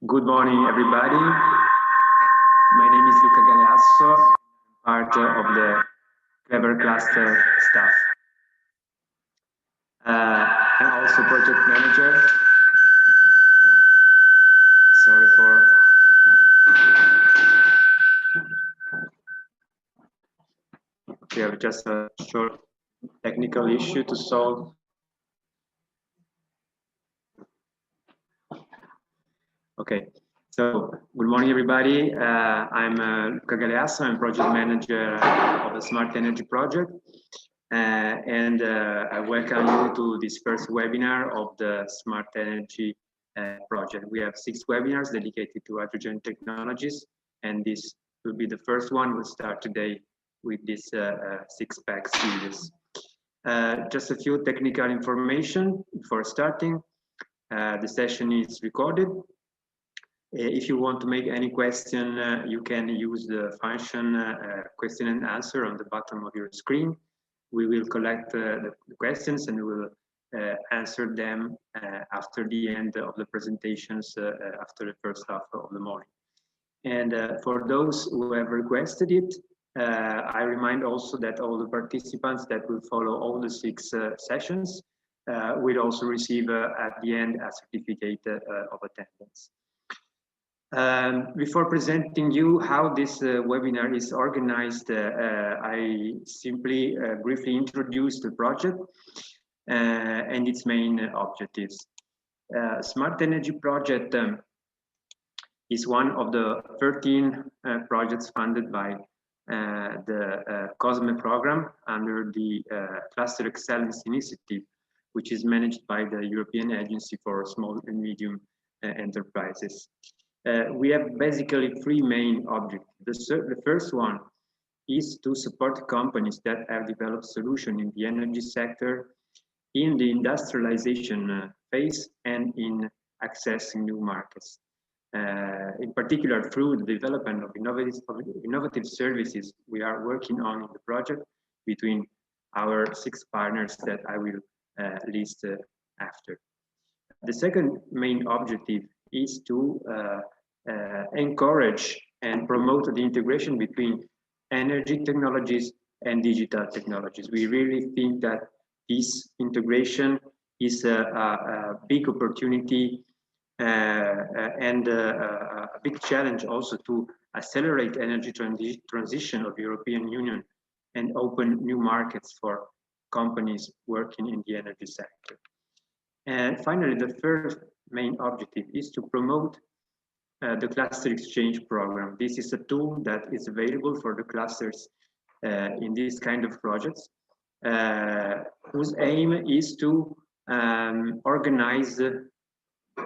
Good morning, everybody. My name is Luca Galeasso. I'm part of the Clever Cluster staff. I'm also project manager. Sorry for we have just a short technical issue to solve. Okay, so good morning, everybody. I'm Luca Galeasso. I'm project manager of the Smart Energy project. I welcome you to this first webinar of the Smart Energy project. We have 6 webinars dedicated to hydrogen technologies, and this will be the first one. We'll start today with this 6-pack series. Just a few technical information before starting. The session is recorded. If you want to make any question, you can use the function question and answer on the bottom of your screen. We will collect the questions and we will answer them after the end of the presentations, after the first half of the morning. And for those who have requested it, I remind also that all the participants that will follow all the 6 sessions will also receive at the end a certificate of attendance. Before presenting you how this webinar is organized, I simply briefly introduce the project and its main objectives. Smart Energy project is one of the 13 projects funded by the COSME program under the Cluster Excellence Initiative, which is managed by the European Agency for Small and Medium Enterprises. We have basically 3 main objectives. The first one is to support companies that have developed solutions in the energy sector, in the industrialization phase, and in accessing new markets. In particular, through the development of innovative services we are working on in the project between our 6 partners that I will list after. The second main objective is to encourage and promote the integration between energy technologies and digital technologies. We really think that this integration is a big opportunity and a big challenge also to accelerate energy transition of the European Union and open new markets for companies working in the energy sector. And finally, the third main objective is to promote the cluster exchange program. This is a tool that is available for the clusters in this kind of projects, whose aim is to organize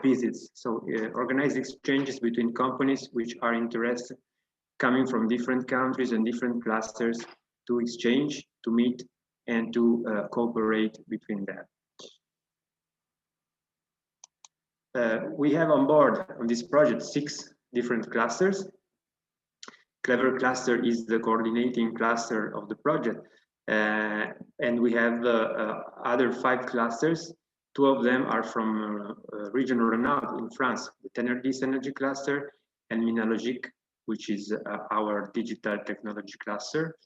visits. So organize exchanges between companies which are interested, coming from different countries and different clusters, to exchange, to meet, and to cooperate between them. We have on board on this project 6 different clusters. Clever Cluster is the coordinating cluster of the project, and we have other 5 clusters. 2 of them are from region Renault in France, the Tenerdis Energy Cluster, and Minalogic, which is our digital technology cluster.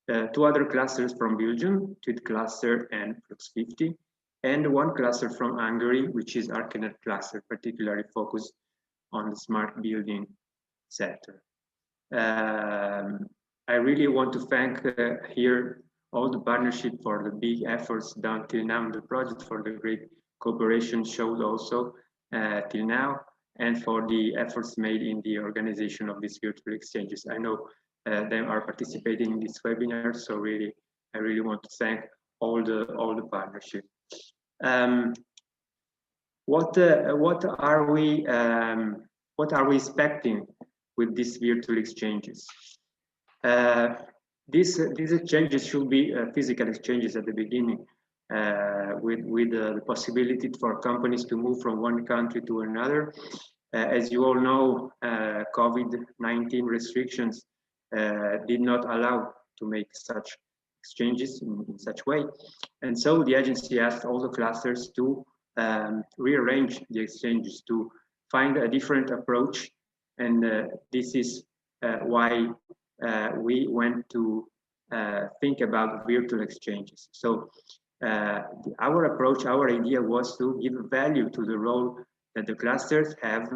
2 other clusters from Belgium, Tweed Cluster and Flux 50. And 1 cluster from Hungary, which is Arkenet cluster, particularly focused on the smart building sector. I really want to thank here all the partnership for the big efforts done till now in the project, for the great cooperation showed also till now, and for the efforts made in the organization of these virtual exchanges. I know them are participating in this webinar, so really, I really want to thank all the partnership. What are we expecting with these virtual exchanges? These exchanges should be physical exchanges at the beginning, with the possibility for companies to move from one country to another. As you all know, COVID-19 restrictions did not allow to make such exchanges in such way. And so the agency asked all the clusters to rearrange the exchanges, to find a different approach, and this is why we went to think about virtual exchanges. So our approach, our idea was to give value to the role that the clusters have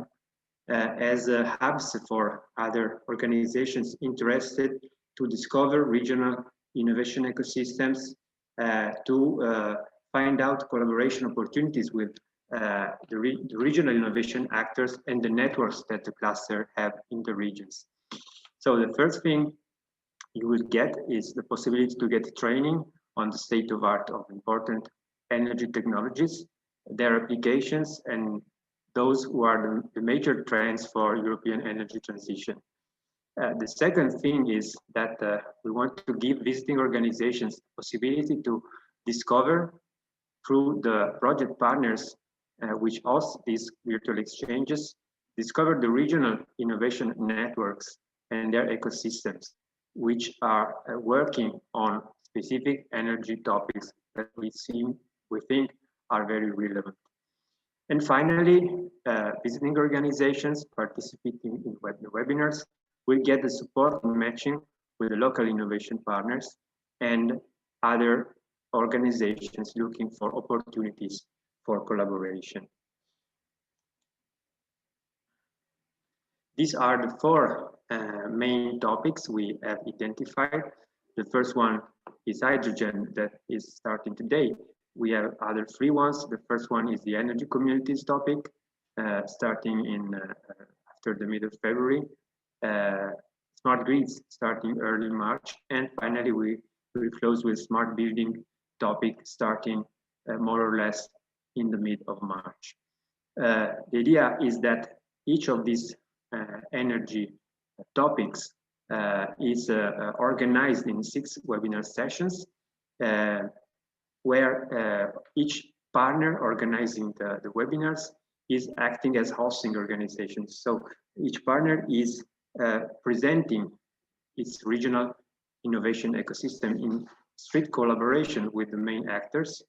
as hubs for other organizations interested to discover regional innovation ecosystems, to find out collaboration opportunities with the regional innovation actors and the networks that the cluster have in the regions. So the first thing you will get is the possibility to get training on the state of art of important energy technologies, their applications, and those who are the major trends for European energy transition. The second thing is that we want to give visiting organizations the possibility to discover through the project partners which host these virtual exchanges, discover the regional innovation networks and their ecosystems, which are working on specific energy topics that we think are very relevant. And finally, visiting organizations participating in webinars will get the support and matching with the local innovation partners and other organizations looking for opportunities for collaboration. These are the four main topics we have identified. The first one is hydrogen, that is starting today. We have other three ones. The first one is the energy communities topic, starting in after the middle of February. Smart grids starting early March, and finally we will close with smart building topic starting more or less in the mid of March. The idea is that each of these energy topics is organized in 6 webinar sessions, where each partner organizing the webinars is acting as hosting organizations. So each partner is presenting its regional innovation ecosystem in strict collaboration with the main actors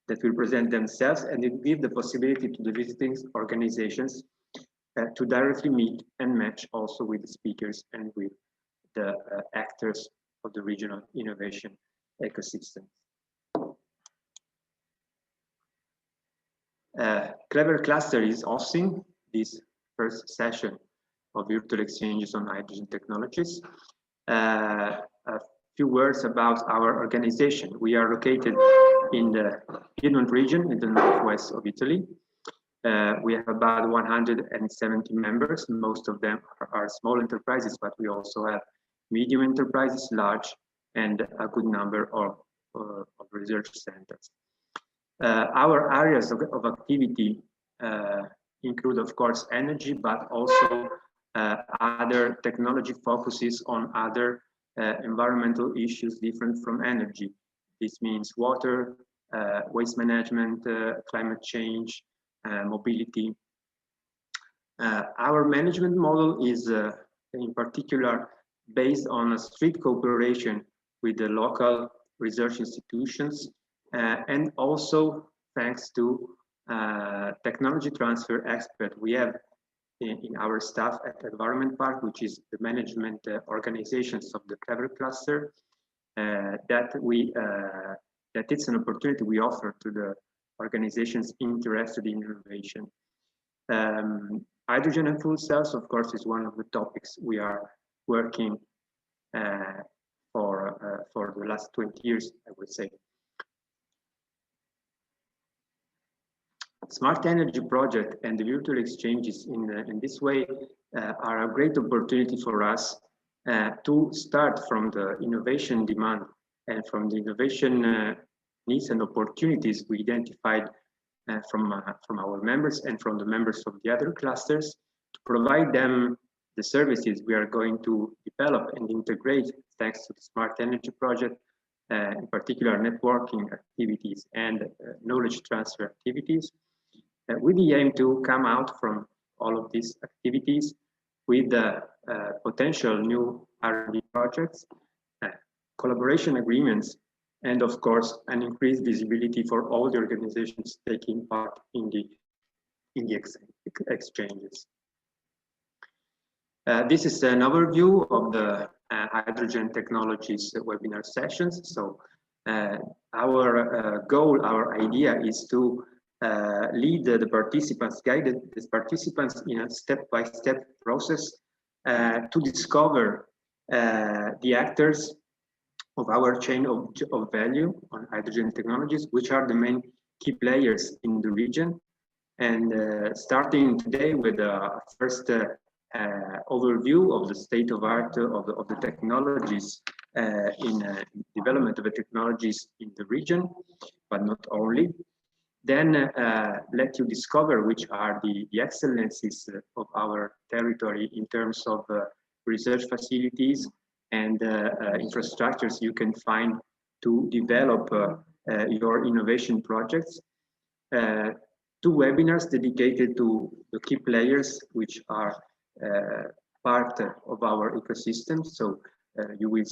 that will present themselves, and it gives the possibility to the visiting organizations to directly meet and match also with the speakers and with the actors of the regional innovation ecosystem. Clever Cluster is hosting this first session of virtual exchanges on hydrogen technologies. A few words about our organization. We are located in the Piedmont region in the northwest of Italy. We have about 170 members. Most of them are small enterprises, but we also have medium enterprises, large, and a good number of research centers. Our areas of activity include, of course, energy, but also other technology focuses on other environmental issues different from energy. This means water, waste management, climate change, mobility. Our management model is in particular based on a strict cooperation with the local research institutions, and also thanks to technology transfer expert we have in our staff at Environment Park, which is the management organizations of the Clever Cluster, that it's an opportunity we offer to the organizations interested in innovation. Hydrogen and fuel cells, of course, is one of the topics we are working for the last 20 years, I would say. Smart energy project and the virtual exchanges in this way are a great opportunity for us to start from the innovation demand and from the innovation needs and opportunities we identified from our members and from the members of the other clusters, to provide them the services we are going to develop and integrate thanks to the Smart Energy project, in particular networking activities and knowledge transfer activities, with the aim to come out from all of these activities with potential new R&D projects, collaboration agreements, and of course an increased visibility for all the organizations taking part in the exchanges. This is an overview of the hydrogen technologies webinar sessions. So our goal, our idea is to lead the participants, guide the participants in a step-by-step process to discover the actors of our chain of value on hydrogen technologies, which are the main key players in the region. And starting today with a first overview of the state of art of the technologies in development of the technologies in the region, but not only. Then let you discover which are the excellencies of our territory in terms of research facilities and infrastructures you can find to develop your innovation projects. Two webinars dedicated to the key players which are part of our ecosystem. So you will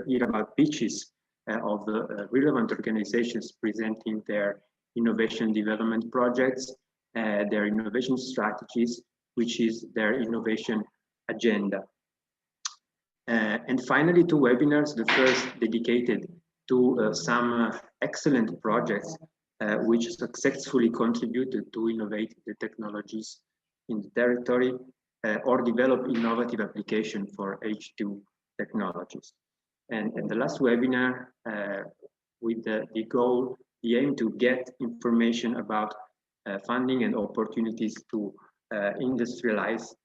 hear about pitches of the relevant organizations presenting their innovation development projects, their innovation strategies, which is their innovation agenda. And finally, two webinars, the first dedicated to some excellent projects which successfully contributed to innovate the technologies in the territory or develop innovative application for H2 technologies. And the last webinar with the goal, the aim to get information about funding and opportunities to industrialize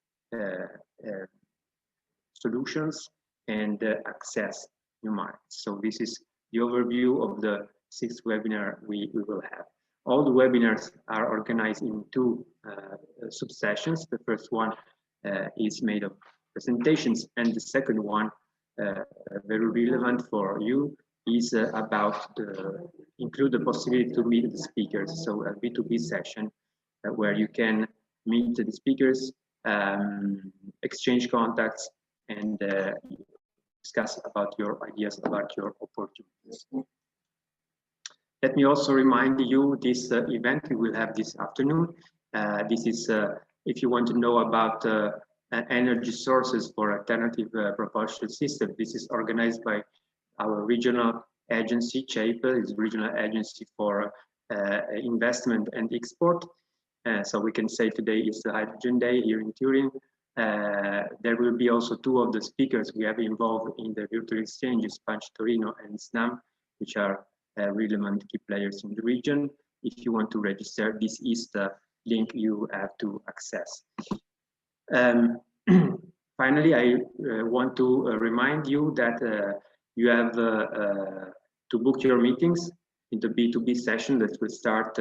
solutions and access new markets. So this is the overview of the 6th webinar we will have. All the webinars are organized in two sub-sessions. The first one is made of presentations, and the second one, very relevant for you, is about include the possibility to meet the speakers. So a B2B session where you can meet the speakers, exchange contacts, and discuss about your ideas, about your opportunities. Let me also remind you this event we will have this afternoon. This is if you want to know about energy sources for alternative propulsion system. This is organized by our regional agency, CHAPE, is regional agency for investment and export. So we can say today is the Hydrogen Day here in Turin. There will be also two of the speakers we have involved in the virtual exchanges, Punch Torino and SNAM, which are relevant key players in the region. If you want to register, this is the link you have to access. Finally, I want to remind you that you have to book your meetings in the B2B session that will start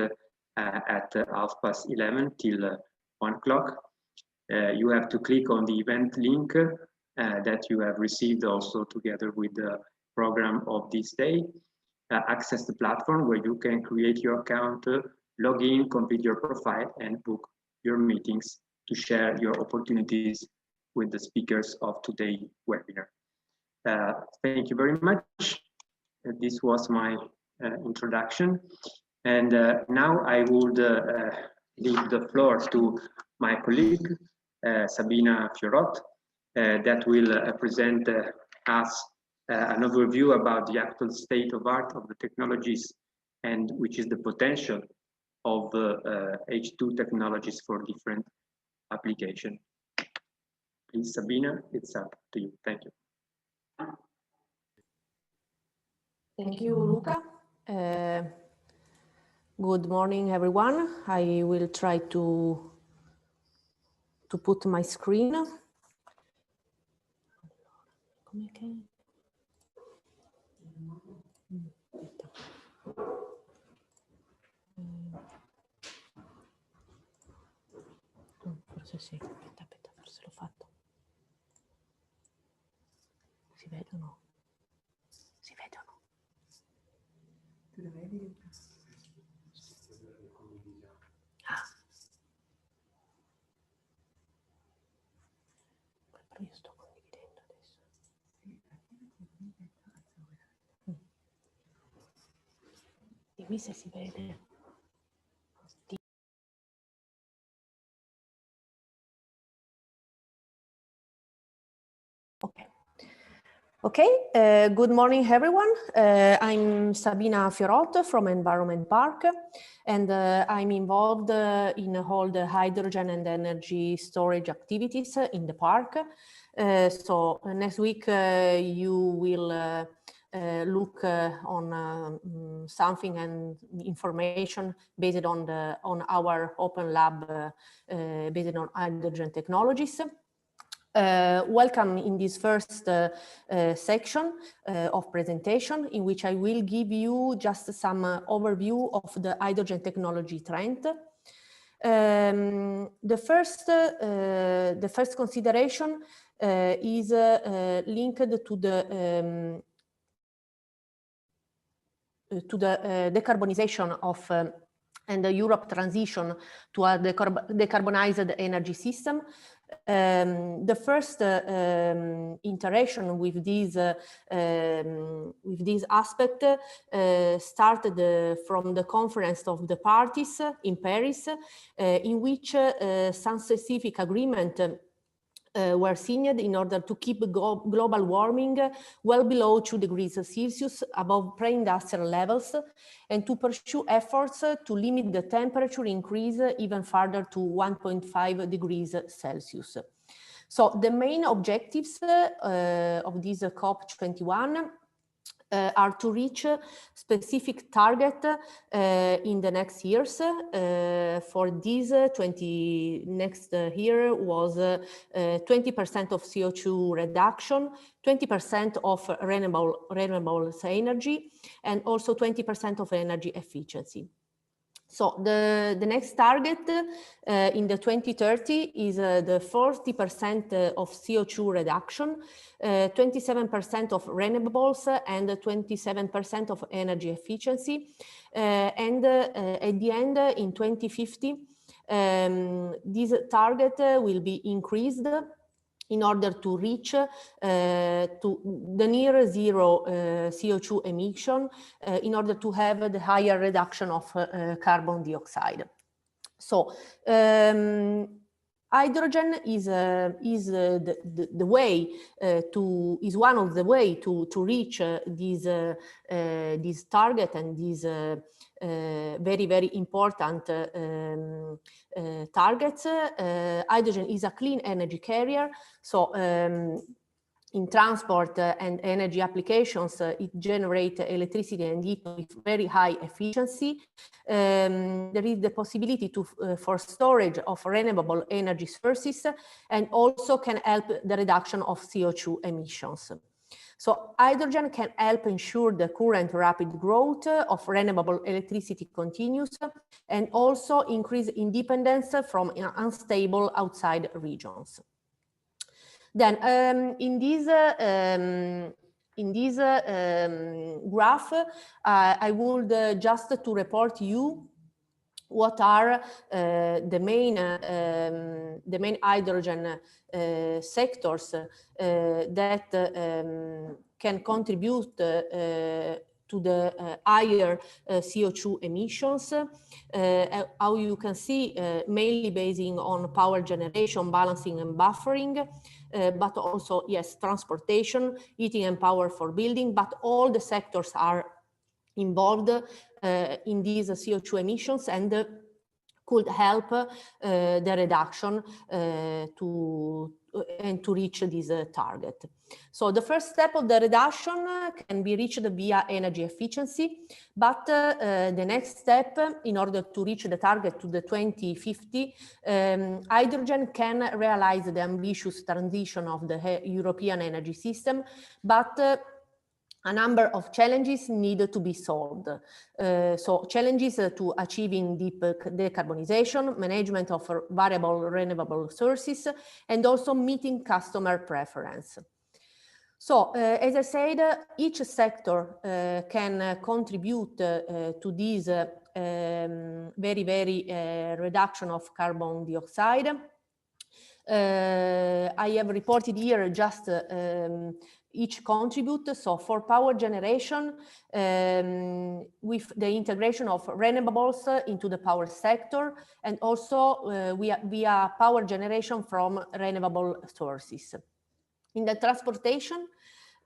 at 11:30 till 1 o'clock. You have to click on the event link that you have received also together with the program of this day. Access the platform where you can create your account, log in, complete your profile, and book your meetings to share your opportunities with the speakers of today's webinar. Thank you very much. This was my introduction. And now I would leave the floor to my colleague, Sabina Fiorot, that will present us an overview about the actual state of art of the technologies and which is the potential of H2 technologies for different application. Please, Sabina, it's up to you. Thank you. Thank you, Luca. Good morning, everyone. I will try to put my screen. Forse sì, aspetta, forse l'ho fatto. Si vedono? Si vedono? Tu lo vedi? Ah. Però io sto condividendo adesso. Dimmi se si vede. Okay. Okay, good morning, everyone. I'm Sabina Fiorotto from Environment Park, and I'm involved in all the hydrogen and energy storage activities in the park. So next week you will look on something and information based on our open lab based on hydrogen technologies. Welcome in this first section of presentation, in which I will give you just some overview of the hydrogen technology trend. The first consideration is linked to the decarbonization of and the Europe transition to a decarbonized energy system. The first interaction with this aspect started from the conference of the parties in Paris, in which some specific agreement were signed in order to keep global warming well below 2 degrees Celsius above pre-industrial levels, and to pursue efforts to limit the temperature increase even further to 1.5 degrees Celsius. So the main objectives of this COP21 are to reach specific target in the next years. For this next year was 20% of CO2 reduction, 20% of renewable energy, and also 20% of energy efficiency. So the next target in the 2030 is the 40% of CO2 reduction, 27% of renewables, and 27% of energy efficiency. And at the end, in 2050, this target will be increased in order to reach to the near zero CO2 emission, in order to have the higher reduction of carbon dioxide. So hydrogen is the way is one of the way to reach this target and this very important targets. Hydrogen is a clean energy carrier, so in transport and energy applications, it generates electricity and heat with very high efficiency. There is the possibility for storage of renewable energy sources, and also can help the reduction of CO2 emissions. So hydrogen can help ensure the current rapid growth of renewable electricity continues, and also increase independence from unstable outside regions. Then in this graph, I would just to report you what are the main hydrogen sectors that can contribute to the higher CO2 emissions. How you can see, mainly basing on power generation, balancing and buffering, but also, yes, transportation, heating and power for building, but all the sectors are involved in these CO2 emissions, and could help the reduction to reach this target. So the first step of the reduction can be reached via energy efficiency, but the next step, in order to reach the target to the 2050, hydrogen can realize the ambitious transition of the European energy system, but a number of challenges need to be solved. So challenges to achieving deep decarbonization, management of variable renewable sources, and also meeting customer preference. So as I said, each sector can contribute to this very reduction of carbon dioxide. I have reported here just each contribute. So for power generation, with the integration of renewables into the power sector, and also via power generation from renewable sources. In the transportation,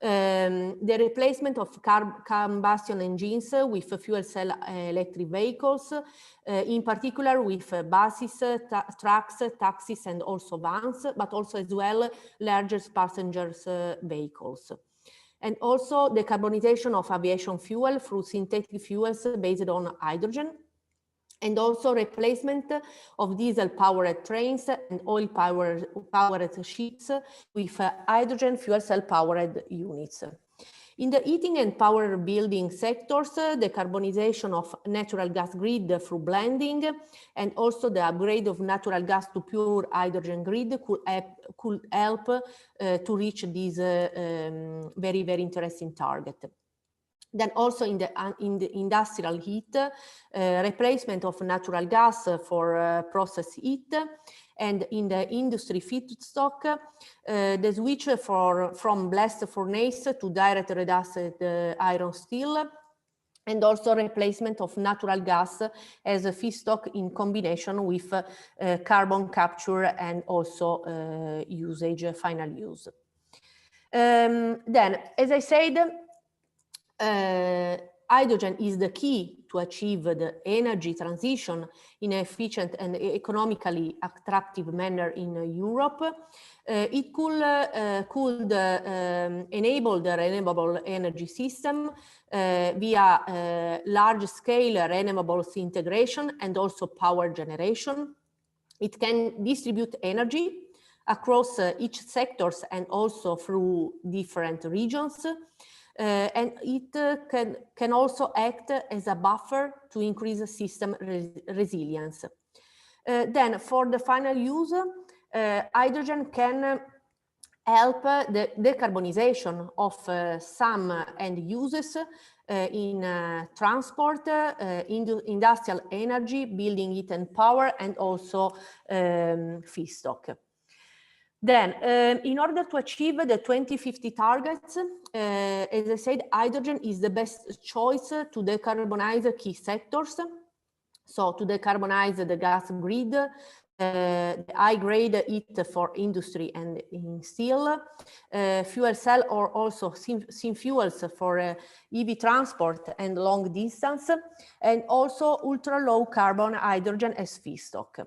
the replacement of combustion engines with fuel cell electric vehicles, in particular with buses, trucks, taxis, and also vans, but also as well larger passengers vehicles. And also the decarbonization of aviation fuel through synthetic fuels based on hydrogen, and also replacement of diesel-powered trains and oil-powered ships with hydrogen fuel cell-powered units. In the heating and power building sectors, the decarbonization of natural gas grid through blending and also the upgrade of natural gas to pure hydrogen grid could help to reach this very, very interesting target. Then also in the industrial heat, replacement of natural gas for process heat, and in the industry feedstock, the switch from blast furnace to direct reduced iron steel, and also replacement of natural gas as a feedstock in combination with carbon capture and also final use. Then, as I said, hydrogen is the key to achieve the energy transition in an efficient and economically attractive manner in Europe. It could enable the renewable energy system via large-scale renewables integration and also power generation. It can distribute energy across each sectors and also through different regions. And it can also act as a buffer to increase system resilience. Then for the final use, hydrogen can help the decarbonization of some end uses in transport, industrial energy, building heat and power, and also feedstock. Then, in order to achieve the 2050 targets, as I said, hydrogen is the best choice to decarbonize key sectors. So to decarbonize the gas grid, the high-grade heat for industry and in steel, fuel cell or also synfuels for EV transport and long distance, and also ultra-low carbon hydrogen as feedstock.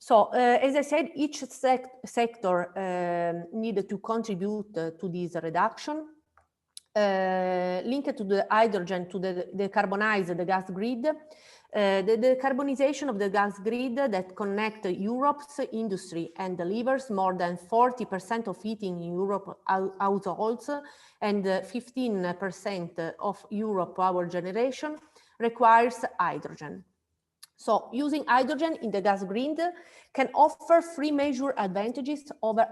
So, as I said, each sector needed to contribute to this reduction. Linked to the hydrogen to decarbonize the gas grid, the decarbonization of the gas grid that connect Europe's industry and delivers more than 40% of heating in Europe households and 15% of Europe power generation requires hydrogen. So using hydrogen in the gas grid can offer three major advantages over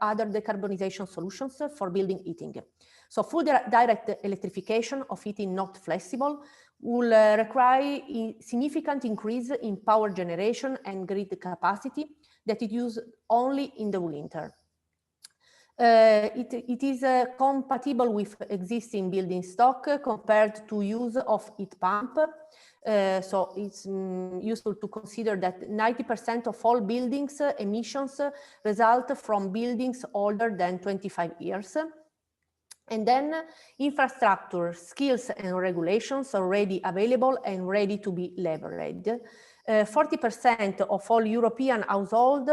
other decarbonization solutions for building heating. So full direct electrification of heating not flexible will require a significant increase in power generation and grid capacity that is used only in the winter. It is compatible with existing building stock compared to use of heat pump. So it's useful to consider that 90% of all buildings emissions result from buildings older than 25 years. And then infrastructure, skills and regulations already available and ready to be leveraged. 40% of all European households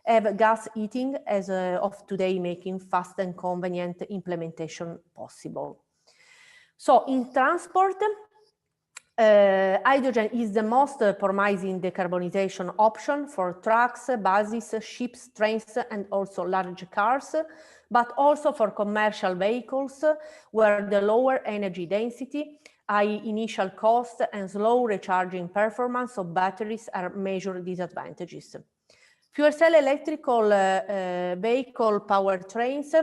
have gas heating as of today, making fast and convenient implementation possible. So in transport, hydrogen is the most promising decarbonization option for trucks, buses, ships, trains, and also large cars, but also for commercial vehicles where the lower energy density, high initial cost, and slow recharging performance of batteries are major disadvantages. Fuel cell electrical vehicle powertrains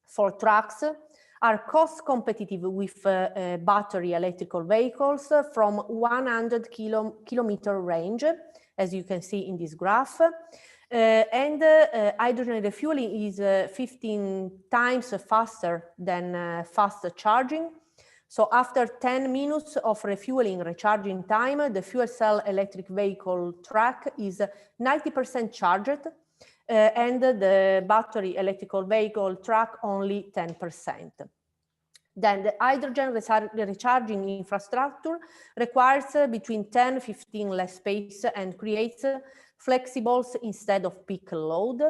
for trucks are cost competitive with battery electrical vehicles from 100 kilometer range, as you can see in this graph. And hydrogen refueling is 15 times faster than fast charging. So after 10 minutes of refueling recharging time, the fuel cell electric vehicle track is 90% charged and the battery electrical vehicle truck only 10%. Then the hydrogen recharging infrastructure requires between 10-15 less space and creates flexibles instead of peak load.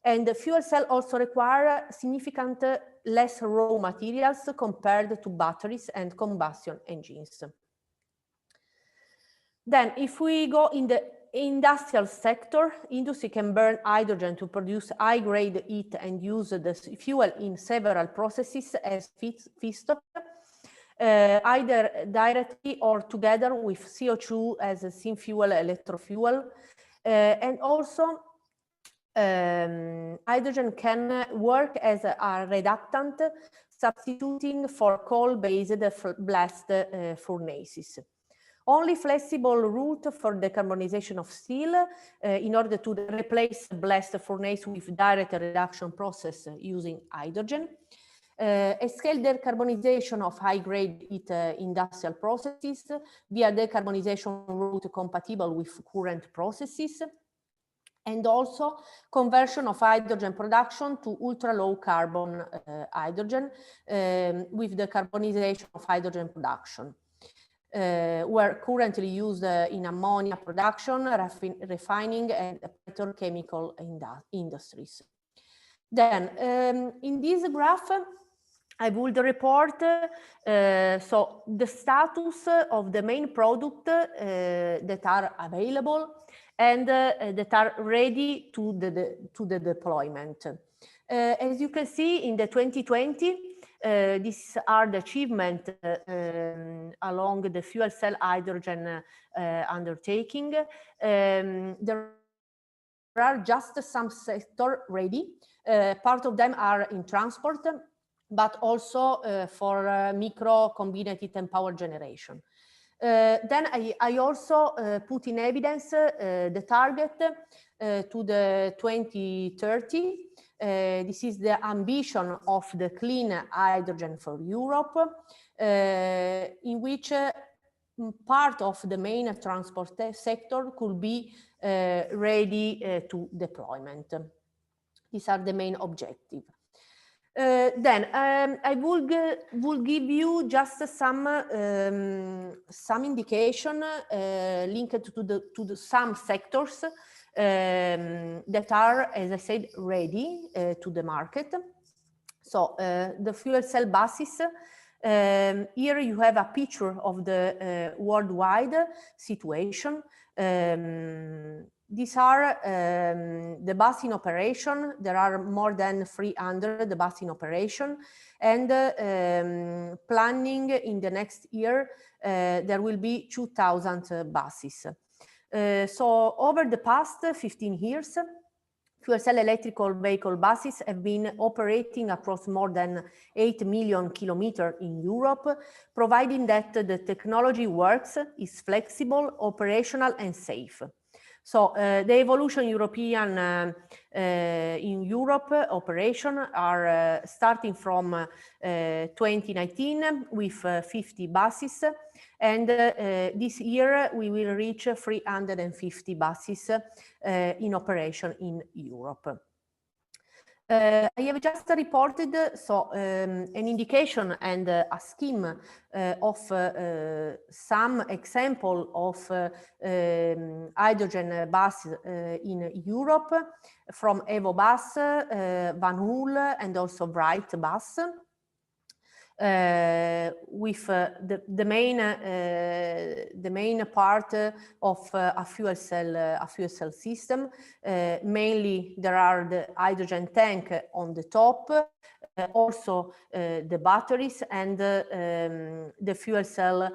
And the fuel cell also require significant less raw materials compared to batteries and combustion engines. Then if we go in the industrial sector, industry can burn hydrogen to produce high-grade heat and use the fuel in several processes as feedstock, either directly or together with CO2 as a synfuel, electrofuel. And also, hydrogen can work as a reductant, substituting for coal-based blast furnaces. Only flexible route for decarbonization of steel in order to replace blast furnace with direct reduction process using hydrogen. A scale decarbonization of high-grade heat industrial processes via decarbonization route compatible with current processes, and also conversion of hydrogen production to ultra-low carbon hydrogen with decarbonization of hydrogen production. Were currently used in ammonia production, refining, and petrochemical industries. Then, in this graph, I would report so the status of the main product that are available and that are ready to the deployment. As you can see, in the 2020, these are the achievements along the fuel cell hydrogen undertaking. There are just some sectors ready. Part of them are in transport, but also for micro combined heat and power generation. Then I also put in evidence the target to the 2030. This is the ambition of the clean hydrogen for Europe, in which part of the main transport sector could be ready to deployment. These are the main objectives. Then I will give you just some indication linked to some sectors that are, as I said, ready to the market. So the fuel cell buses, here you have a picture of the worldwide situation. These are the bus in operation. There are more than 300 the bus in operation, and planning in the next year there will be 2,000 buses. So over the past 15 years, fuel cell electrical vehicle buses have been operating across more than 8 million kilometers in Europe, providing that the technology works, is flexible, operational, and safe. So the Evolution European in Europe operation are starting from 2019 with 50 buses, and this year we will reach 350 buses in operation in Europe. I have just reported an indication and a scheme of some example of hydrogen bus in Europe from Evo Bus, Van Hool, and also Bright Bus. With the main part of a fuel cell system. Mainly there are the hydrogen tank on the top, also the batteries, and the fuel cell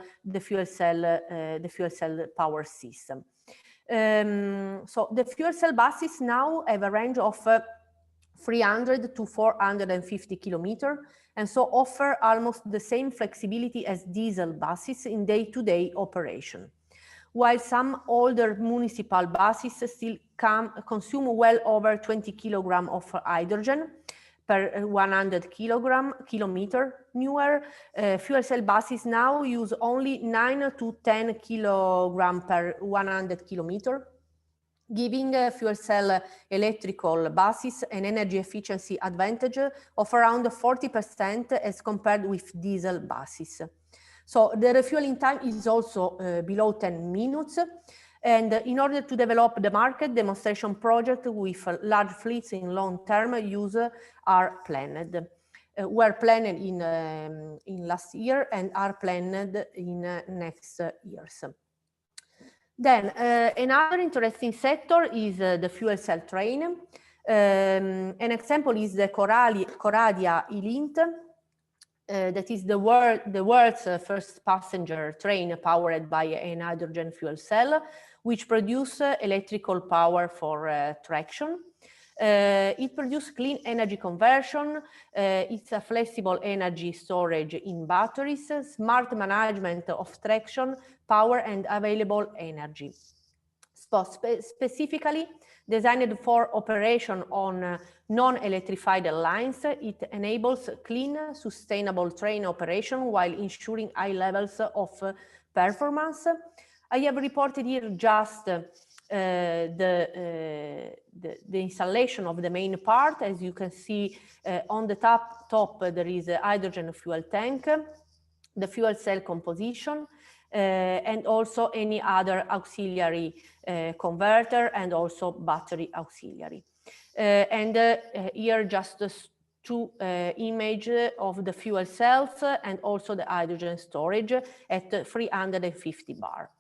power system. So the fuel cell buses now have a range of 300 to 450 kilometers, and so offer almost the same flexibility as diesel buses in day-to-day operation. While some older municipal buses still consume well over 20 kilograms of hydrogen per 100 kilometer, newer fuel cell buses now use only 9 to 10 kilograms per 100 kilometer. giving fuel cell electrical buses an energy efficiency advantage of around 40% as compared with diesel buses. So the refueling time is also below 10 minutes. And in order to develop the market, demonstration projects with large fleets in long-term use are planned. Were planned in last year and are planned in next years. Then another interesting sector is the fuel cell train. An example is the Coradia E-Lint, that is the world's first passenger train powered by an hydrogen fuel cell, which produces electrical power for traction. It produces clean energy conversion, it's a flexible energy storage in batteries, smart management of traction, power and available energy. So specifically designed for operation on non-electrified lines, it enables clean, sustainable train operation while ensuring high levels of performance. I have reported here just the installation of the main part. As you can see on the top there is a hydrogen fuel tank, the fuel cell composition, and also any other auxiliary converter and also battery auxiliary. Here just two images of the fuel cells and also the hydrogen storage at 350 bar.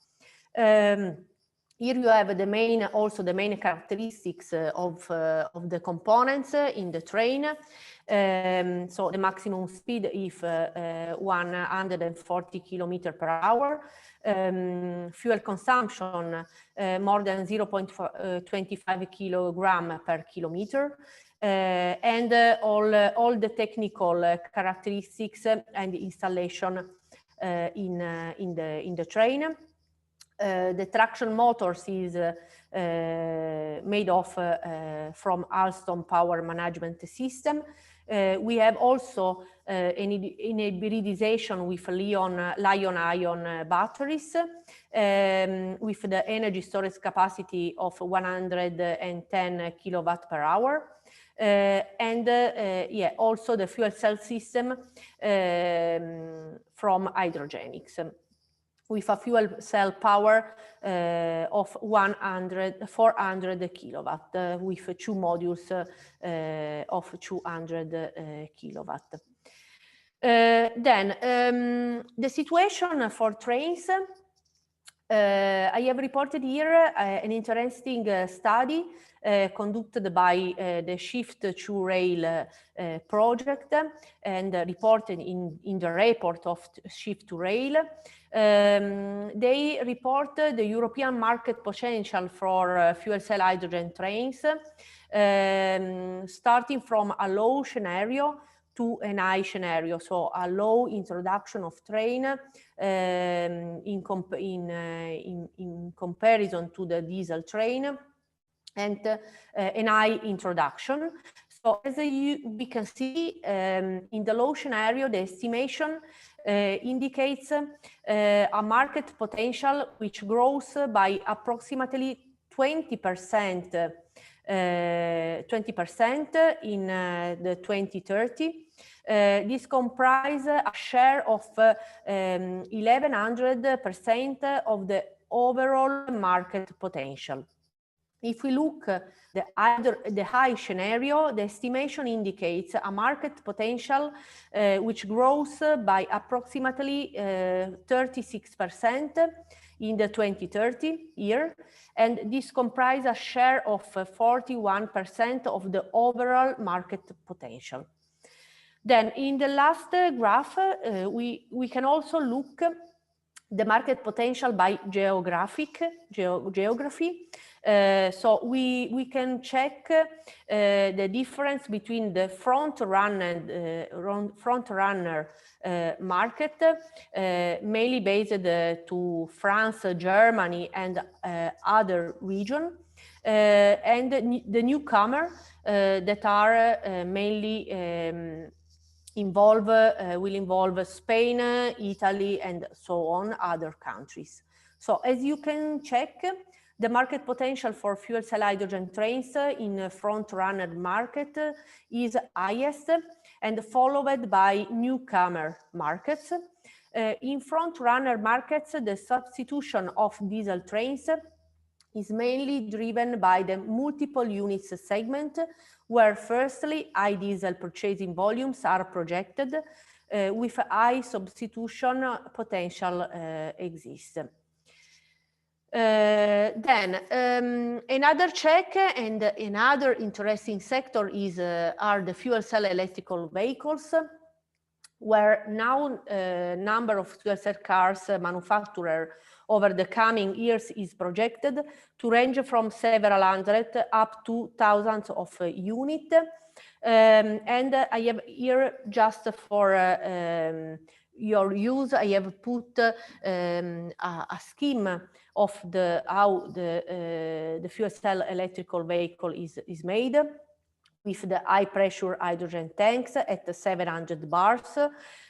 Here you have the main characteristics of the components in the train. So the maximum speed is 140 km per hour. Fuel consumption more than 0.25 kilogram per kilometer. And all the technical characteristics and installation in the train. The traction motors is made of from Alstom power management system. We have also an hybridization with lithium-ion batteries with the energy storage capacity of 110 kilowatt per hour. Also the fuel cell system from Hydrogenics, with a fuel cell power of 400 kilowatt with two modules of 200 kilowatt. Then the situation for trains, I have reported here an interesting study conducted by the Shift to Rail project and reported in the report of Shift to Rail. They report the European market potential for fuel cell hydrogen trains, starting from a low scenario to an high scenario, so a low introduction of train in comparison to the diesel train, and an high introduction. So as we can see, in the low scenario, the estimation indicates a market potential which grows by approximately 20% in the 2030. This comprises a share of 1100% of the overall market potential. If we look the high scenario, the estimation indicates a market potential which grows by approximately 36% in the 2030 year, and this comprises a share of 41% of the overall market potential. Then in the last graph, we can also look the market potential by geography. So we can check the difference between the front runner market, mainly based to France, Germany, and other regions, and the newcomer that are mainly will involve Spain, Italy, and so on, other countries. So as you can check, The market potential for fuel cell hydrogen trains in front-runner market is highest and followed by newcomer markets. In front-runner markets, the substitution of diesel trains is mainly driven by the multiple units segment, where firstly, high diesel purchasing volumes are projected with high substitution potential exists. Another check and another interesting sector is are the fuel cell electrical vehicles, where now number of fuel cell cars manufacturer over the coming years is projected to range from several hundred up to thousands of units. And I have here just for your use, I have put a scheme of how the fuel cell electrical vehicle is made, with the high pressure hydrogen tanks at 700 bars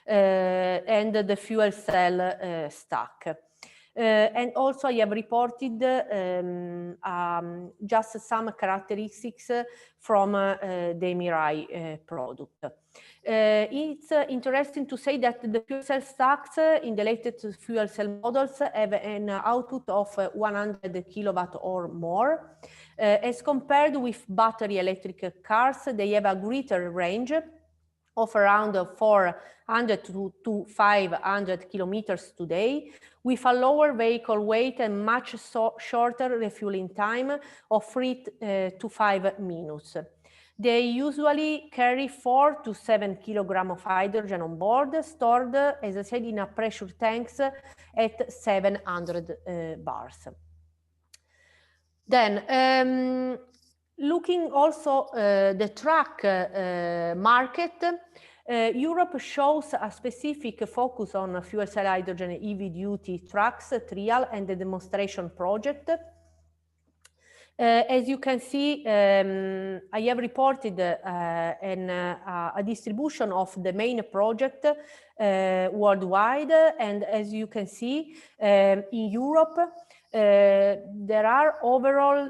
and the fuel cell stack. And also I have reported just some characteristics from the Mirai product. It's interesting to say that the fuel cell stacks in the latest fuel cell models have an output of 100 kilowatt or more. As compared with battery electric cars, they have a greater range of around 400 to 500 kilometers today, with a lower vehicle weight and much shorter refueling time of 3 to 5 minutes. They usually carry 4 to 7 kilograms of hydrogen on board, stored, as I said, in a pressure tanks at 700 bars. Then, looking also the truck market, Europe shows a specific focus on fuel cell hydrogen heavy-duty trucks, trial and the demonstration project. As you can see, I have reported a distribution of the main project worldwide, and as you can see, in Europe, there are overall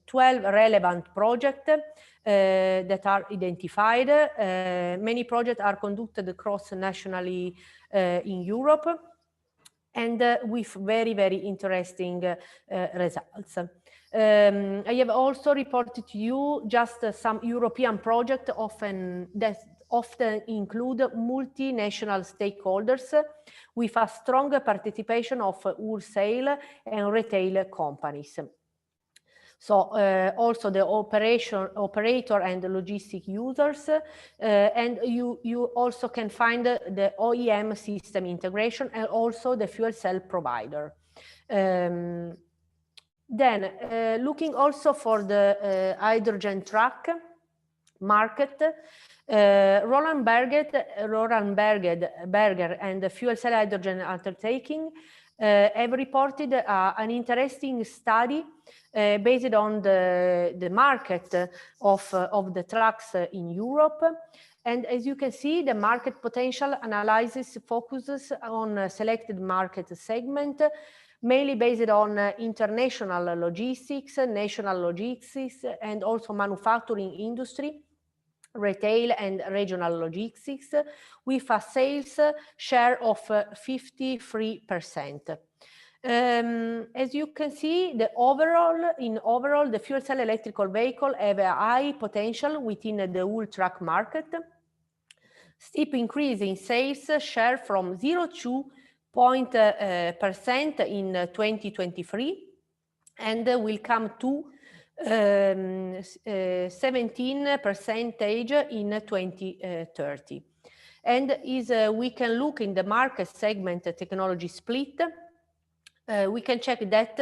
12 relevant projects that are identified. Many projects are conducted cross-nationally in Europe, and with very, very interesting results. I have also reported to you just some European projects that often include multinational stakeholders with a strong participation of wholesale and retail companies. So also the operator and the logistic users, and you also can find the OEM system integration and also the fuel cell provider. Then looking also for the hydrogen truck market, Roland Berger and the Fuel Cell Hydrogen Undertaking have reported an interesting study based on the market of the trucks in Europe. And as you can see, the market potential analysis focuses on selected market segment, mainly based on international logistics, national logistics, and also manufacturing industry, retail and regional logistics, with a sales share of 53%. As you can see, the overall, the fuel cell electrical vehicle have a high potential within the whole truck market. Steep increase in sales share from 0.2% in 2023 and will come to 17% in 2030. And we can look in the market segment technology split. We can check that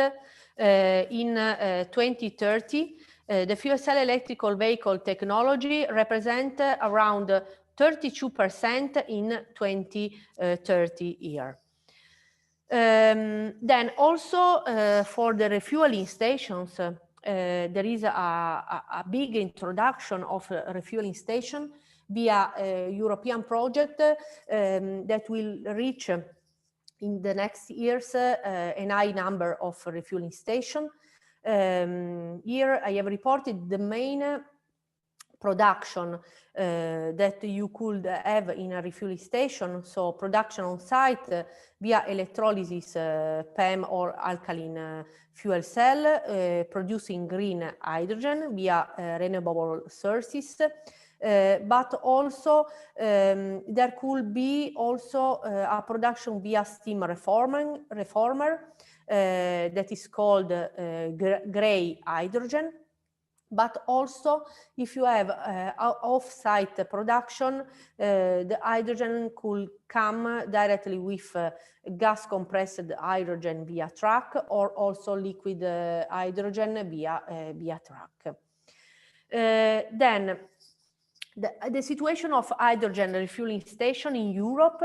in 2030, the fuel cell electrical vehicle technology represent around 32% in 2030 year. Then also for the refueling stations, there is a big introduction of refueling station via a European project that will reach in the next years a high number of refueling stations. Here I have reported the main production that you could have in a refueling station. So production on site via electrolysis, PEM or alkaline fuel cell, producing green hydrogen via renewable sources. But also there could be also a production via steam reformer that is called gray hydrogen. But also, if you have off-site production, the hydrogen could come directly with gas compressed hydrogen via truck, or also liquid hydrogen via truck. Then the situation of hydrogen refueling station in Europe,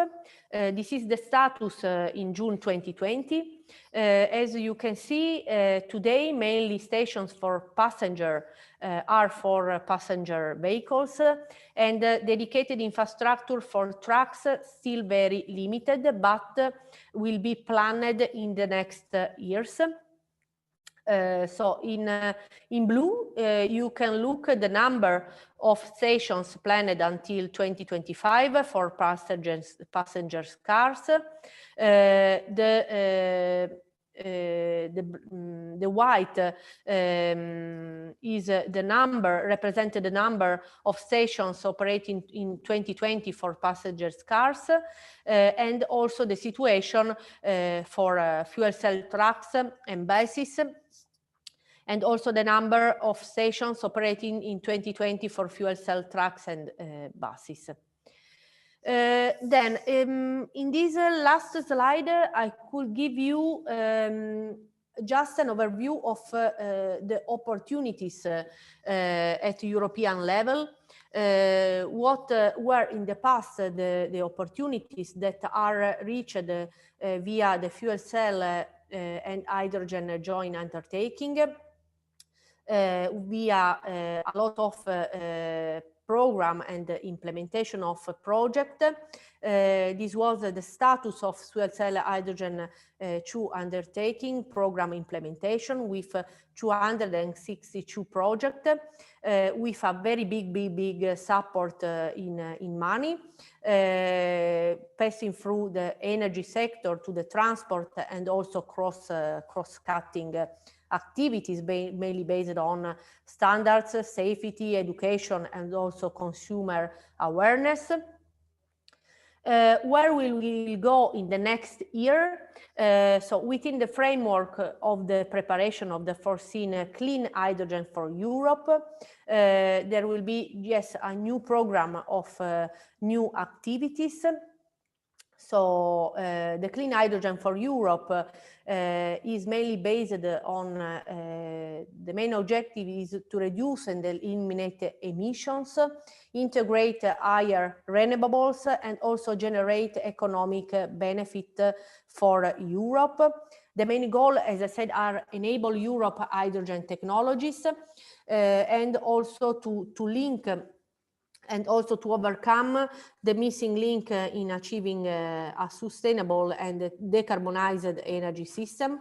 this is the status in June 2020. As you can see, today mainly stations for passenger are for passenger vehicles, and dedicated infrastructure for trucks still very limited, but will be planned in the next years. So in blue, you can look at the number of stations planned until 2025 for passenger cars. The white is the number, represented the number of stations operating in 2020 for passenger cars, and also the situation for fuel cell trucks and buses, and also the number of stations operating in 2020 for fuel cell trucks and buses. Then in this last slide, I could give you just an overview of the opportunities at European level. What were in the past the opportunities that are reached via the fuel cell and hydrogen joint undertaking, via a lot of program and implementation of a project. This was the status of fuel cell hydrogen 2 undertaking program implementation with 262 projects, with a very big support in money, passing through the energy sector to the transport, and also cross-cutting activities mainly based on standards, safety, education, and also consumer awareness. Where will we go in the next year? So within the framework of the preparation of the foreseen clean hydrogen for Europe, there will be, yes, a new program of new activities. So the clean hydrogen for Europe is mainly based on the main objective is to reduce and eliminate emissions, integrate higher renewables, and also generate economic benefit for Europe. The main goal, as I said, are enable Europe hydrogen technologies, and also to link and also to overcome the missing link in achieving a sustainable and decarbonized energy system,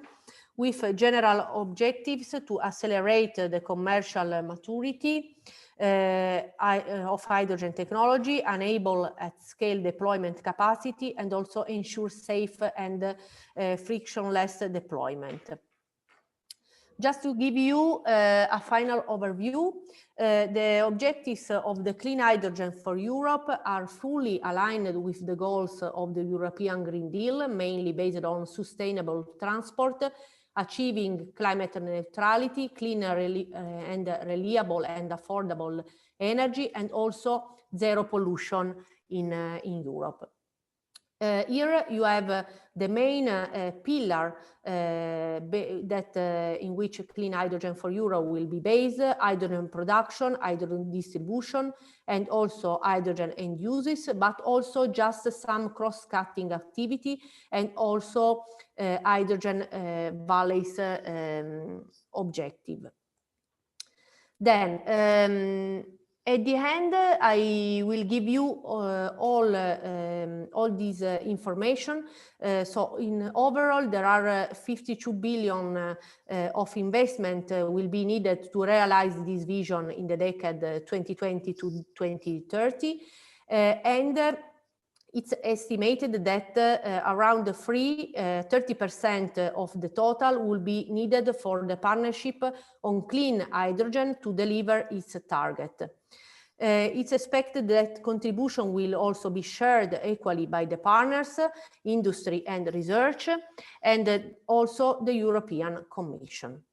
with general objectives to accelerate the commercial maturity of hydrogen technology, enable at scale deployment capacity, and also ensure safe and frictionless deployment. Just to give you a final overview, the objectives of the clean hydrogen for Europe are fully aligned with the goals of the European Green Deal, mainly based on sustainable transport, achieving climate neutrality, cleaner and reliable and affordable energy, and also zero pollution in Europe. Here you have the main pillar that in which clean hydrogen for Europe will be based: hydrogen production, hydrogen distribution, and also hydrogen end uses, but also just some cross-cutting activity, and also hydrogen valleys objective. Then At the end, I will give you all this information. So in overall, there are 52 billion of investment will be needed to realize this vision in the decade 2020 to 2030. And it's estimated that around 30% of the total will be needed for the partnership on clean hydrogen to deliver its target. It's expected that contribution will also be shared equally by the partners, industry and research, and also the European Commission.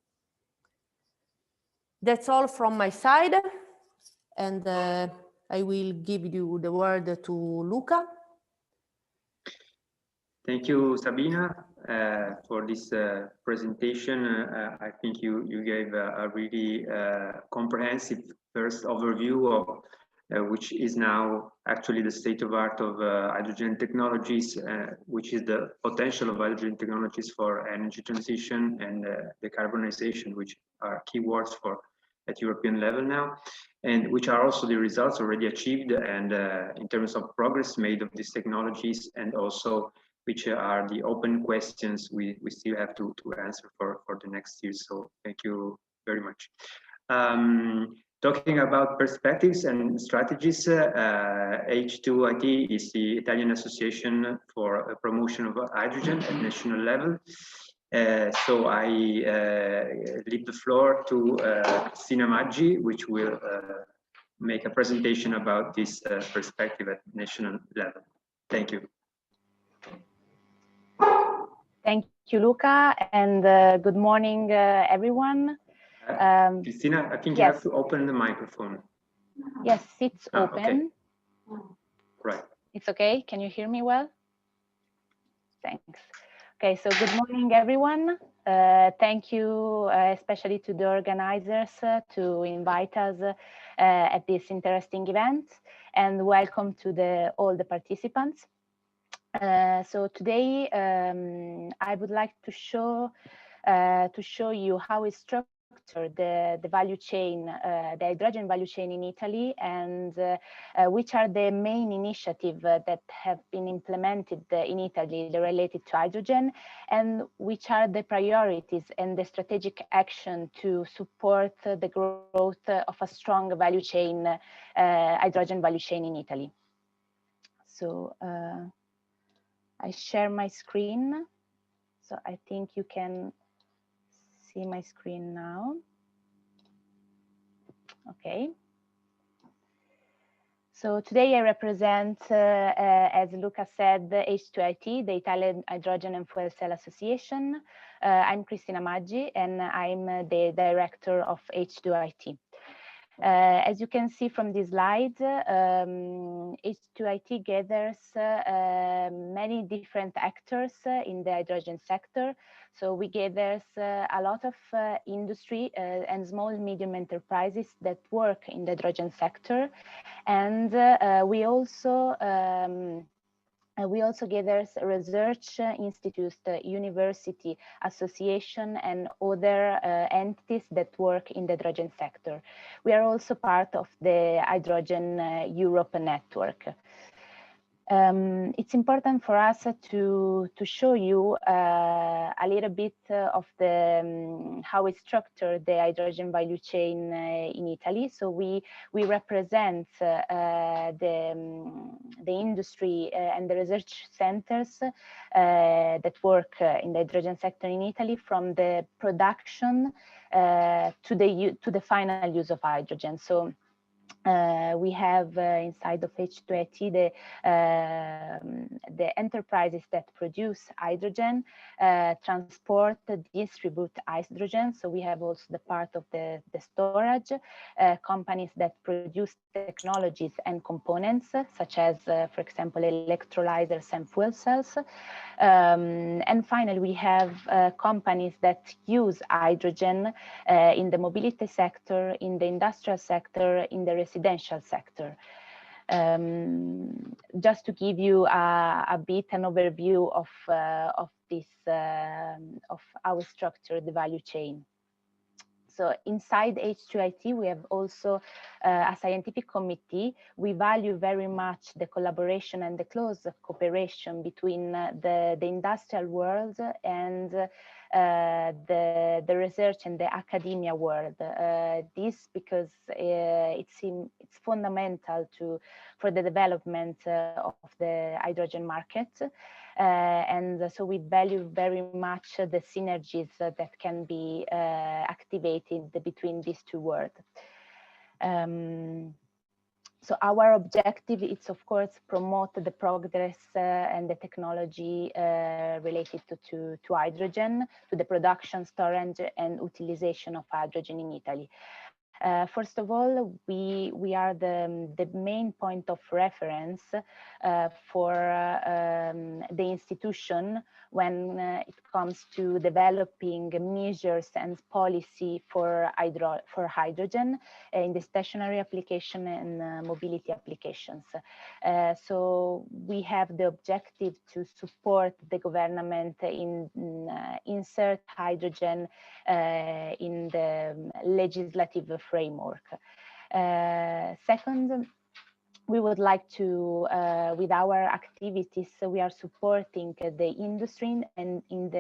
That's all from my side, and I will give you the word to Luca. Thank you, Sabina, for this presentation. I think you gave a really comprehensive first overview of which is now actually the state of art of hydrogen technologies, which is the potential of hydrogen technologies for energy transition and decarbonization, which are keywords for at European level now, and which are also the results already achieved and in terms of progress made of these technologies, and also which are the open questions we still have to answer for the next year. So thank you very much. Talking about perspectives and strategies, H2IT is the Italian Association for Promotion of Hydrogen at national level. So I leave the floor to Cristina Maggi, which will make a presentation about this perspective at national level. Thank you. Thank you, Luca, and good morning, everyone. Cristina, I think you have to open the microphone. Yes, it's open. Okay. Right. It's okay. Can you hear me well? Thanks. Okay, so good morning, everyone. Thank you, especially to the organizers to invite us at this interesting event, and welcome to all the participants. So today I would like to show you how is structured the value chain, the hydrogen value chain in Italy, and which are the main initiatives that have been implemented in Italy related to hydrogen, and which are the priorities and the strategic action to support the growth of a strong value chain, hydrogen value chain in Italy. So I share my screen, so I think you can see my screen now. Okay. So today I represent, as Luca said, H2IT, the Italian Hydrogen and Fuel Cell Association. I'm Cristina Maggi, and I'm the director of H2IT. As you can see from this slide, H2IT gathers many different actors in the hydrogen sector. So we gather a lot of industry and small and medium enterprises that work in the hydrogen sector, and we also gather research institutes, university, association, and other entities that work in the hydrogen sector. We are also part of the Hydrogen Europe network. It's important for us to show you a little bit of the how we structure the hydrogen value chain in Italy. So we represent the industry and the research centers that work in the hydrogen sector in Italy, from the production to the final use of hydrogen. So we have inside of H2IT the enterprises that produce hydrogen, transport, distribute hydrogen. So we have also the part of the storage, companies that produce technologies and components, such as, for example, electrolyzers and fuel cells. And finally, we have companies that use hydrogen in the mobility sector, in the industrial sector, in the residential sector. Just to give you a bit an overview of this, of how we structure the value chain. So inside H2IT, we have also a scientific committee. We value very much the collaboration and the close cooperation between the industrial world and the research and the academia world. This because it's fundamental for the development of the hydrogen market. And so we value very much the synergies that can be activated between these two worlds. So our objective is, of course, promote the progress and the technology related to hydrogen, to the production, storage, and utilization of hydrogen in Italy. First of all, we are the main point of reference for the institution when it comes to developing measures and policy for hydrogen in the stationary application and mobility applications. So we have the objective to support the government in insert hydrogen in the legislative framework. Second, we would like to, with our activities, we are supporting the industry and in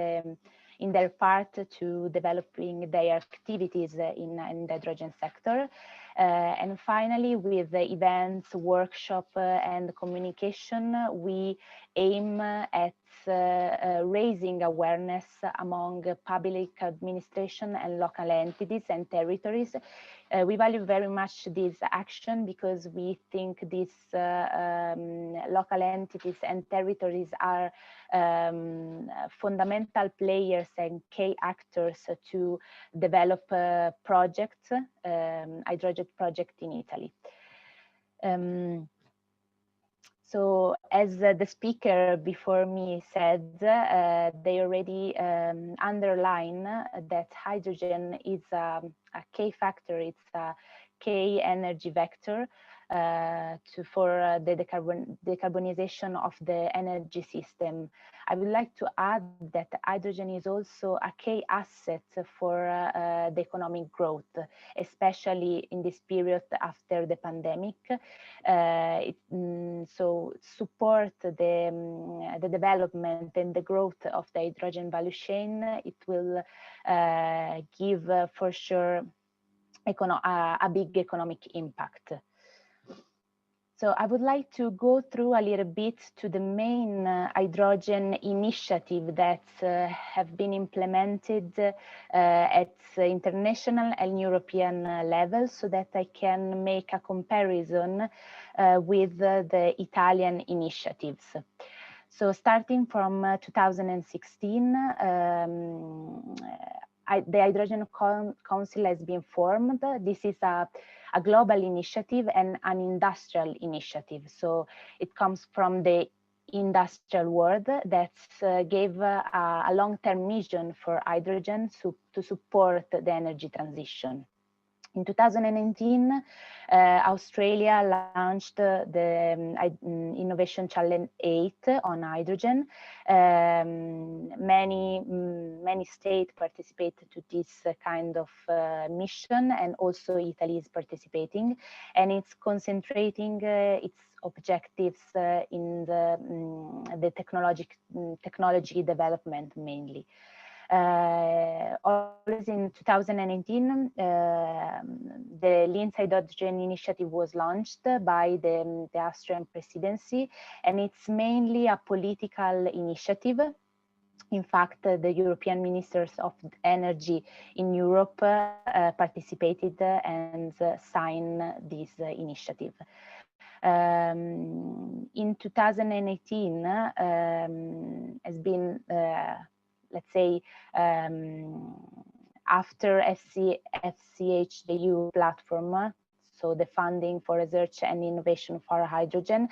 their part to developing their activities in the hydrogen sector. And finally, with the events, workshop, and communication, we aim at raising awareness among public administration and local entities and territories. We value very much this action because we think these local entities and territories are fundamental players and key actors to develop projects, hydrogen project in Italy. So as the speaker before me said, they already underline that hydrogen is a key factor, it's a key energy vector for the decarbonization of the energy system. I would like to add that hydrogen is also a key asset for the economic growth, especially in this period after the pandemic. So support the development and the growth of the hydrogen value chain. It will give for sure a big economic impact. So I would like to go through a little bit to the main hydrogen initiative that have been implemented at international and European level so that I can make a comparison with the Italian initiatives. So starting from 2016, the Hydrogen Council has been formed. This is a global initiative and an industrial initiative. So it comes from the industrial world that gave a long-term vision for hydrogen to support the energy transition. In 2019, Australia launched the Innovation Challenge 8 on hydrogen. Many states participated to this kind of mission, and also Italy is participating, and it's concentrating its objectives in the technology development mainly. Always in 2019, the Linz Hydrogen Initiative was launched by the Austrian presidency, and it's mainly a political initiative. In fact, the European ministers of energy in Europe participated and signed this initiative. In 2018, has been let's say, after FCHJU platform, so the funding for research and innovation for hydrogen,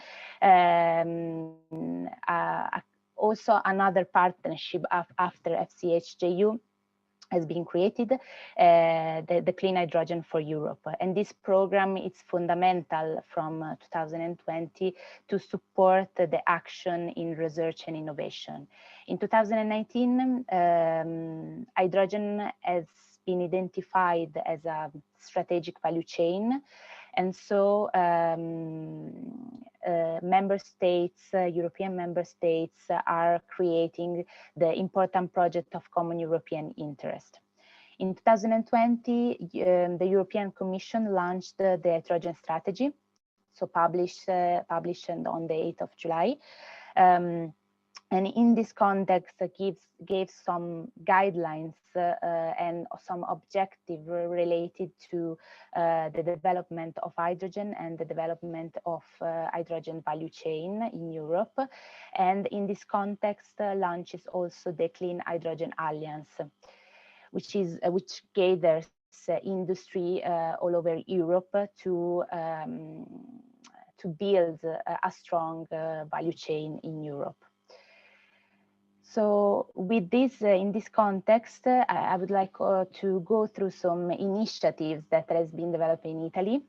also another partnership after FCHJU has been created, the Clean Hydrogen for Europe. And this program is fundamental from 2020 to support the action in research and innovation. In 2019, hydrogen has been identified as a strategic value chain. And so member states, European member states are creating the important project of common European interest. In 2020, the European Commission launched the Trojan Strategy, so published on the 8th of July. And in this context, gave some guidelines and some objectives related to the development of hydrogen and the development of hydrogen value chain in Europe. And in this context, launches also the Clean Hydrogen Alliance, which gathers industry all over Europe to build a strong value chain in Europe. So with this, in this context, I would like to go through some initiatives that has been developed in Italy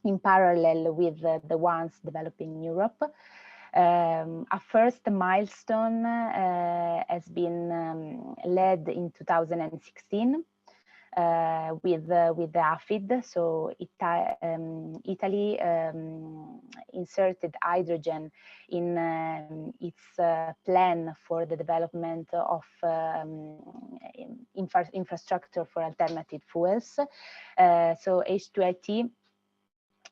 in parallel with the ones developed in Europe. A first milestone has been led in 2016 with the AFID. So Italy inserted hydrogen in its plan for the development of infrastructure for alternative fuels. So H2IT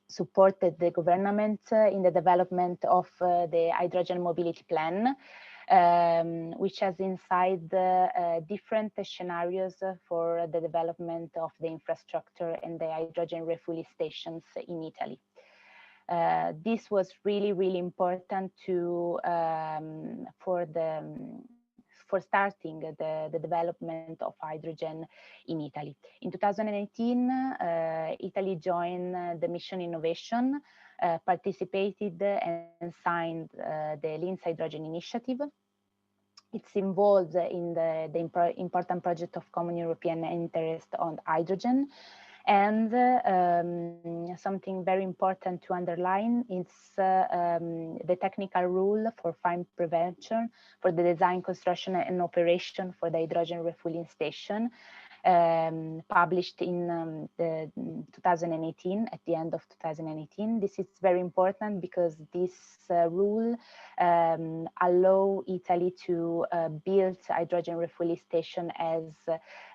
supported the government in the development of the hydrogen mobility plan, which has inside different scenarios for the development of the infrastructure and the hydrogen refueling stations in Italy. This was really important to for starting the development of hydrogen in Italy. In 2018, Italy joined the Mission Innovation, participated and signed the Linz Hydrogen Initiative. It's involved in the important project of common European interest on hydrogen. And something very important to underline is the technical rule for fire prevention for the design, construction and operation for the hydrogen refueling station, published in 2018, at the end of 2018. This is very important because this rule allow Italy to build hydrogen refueling station as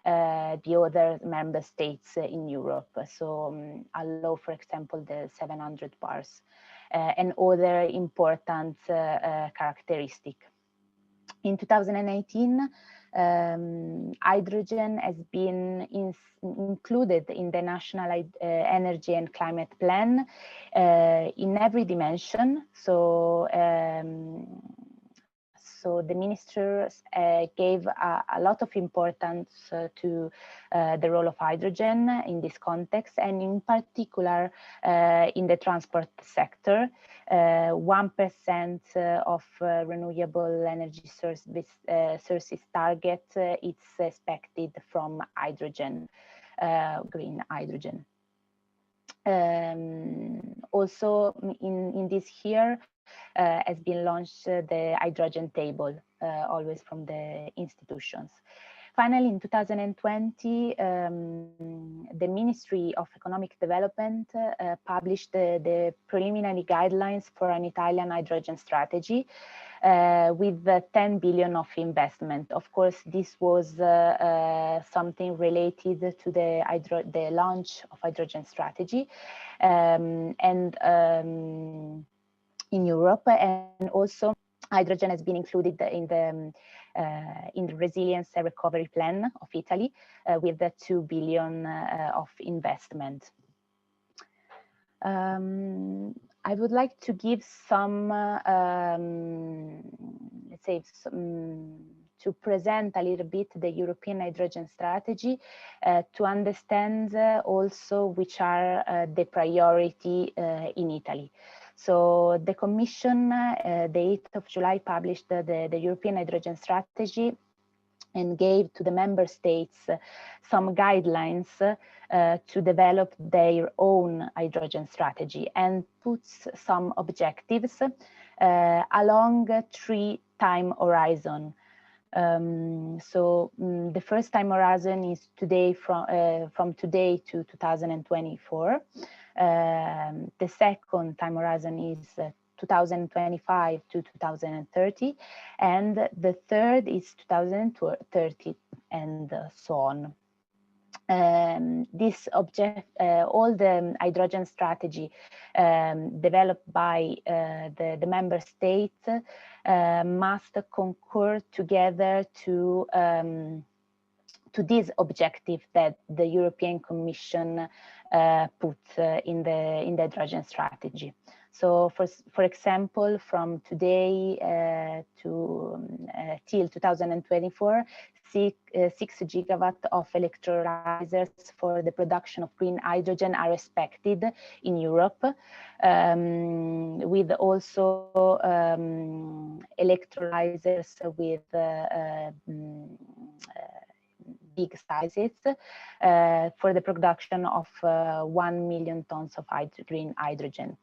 the other member states in Europe. So allow, for example, the 700 bars and other important characteristic. In 2018, hydrogen has been included in the National Energy and Climate Plan in every dimension. So, so the ministers gave a lot of importance to the role of hydrogen in this context, and in particular in the transport sector. 1% of renewable energy sources target it's expected from hydrogen, green hydrogen. Also in this year has been launched the hydrogen table, always from the institutions. Finally, in 2020, the Ministry of Economic Development published the preliminary guidelines for an Italian hydrogen strategy with 10 billion of investment. Of course, this was something related to the launch of hydrogen strategy in Europe, and also hydrogen has been included in the resilience and recovery plan of Italy with the 2 billion of investment. I would like to give some, let's say, to present a little bit the European hydrogen strategy to understand also which are the priority in Italy. So the Commission, the 8th of July, published the European hydrogen strategy and gave to the member states some guidelines to develop their own hydrogen strategy, and puts some objectives along 3 time horizon. The first time horizon is today from today to 2024. The second time horizon is 2025 to 2030, and the third is 2030, and so on. This object, all the hydrogen strategy developed by the member states must concur together to this objective that the European Commission put in the hydrogen strategy. So, for example, from today till 2024, 6 gigawatt of electrolyzers for the production of green hydrogen are expected in Europe, with also electrolyzers with big sizes for the production of 1 million tons of green hydrogen.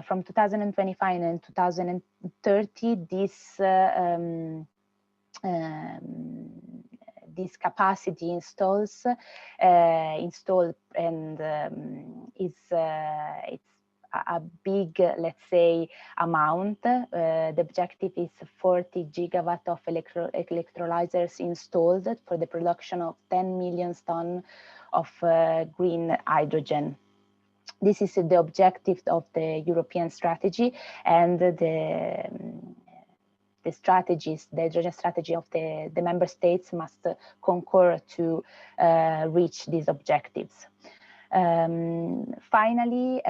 From 2025 and 2030, this capacity installed and it's a big, let's say, amount. The objective is 40 gigawatt of electrolyzers installed for the production of 10 million tons of green hydrogen. This is the objective of the European strategy, and the strategies, the hydrogen strategy of the member states must concur to reach these objectives. Finally,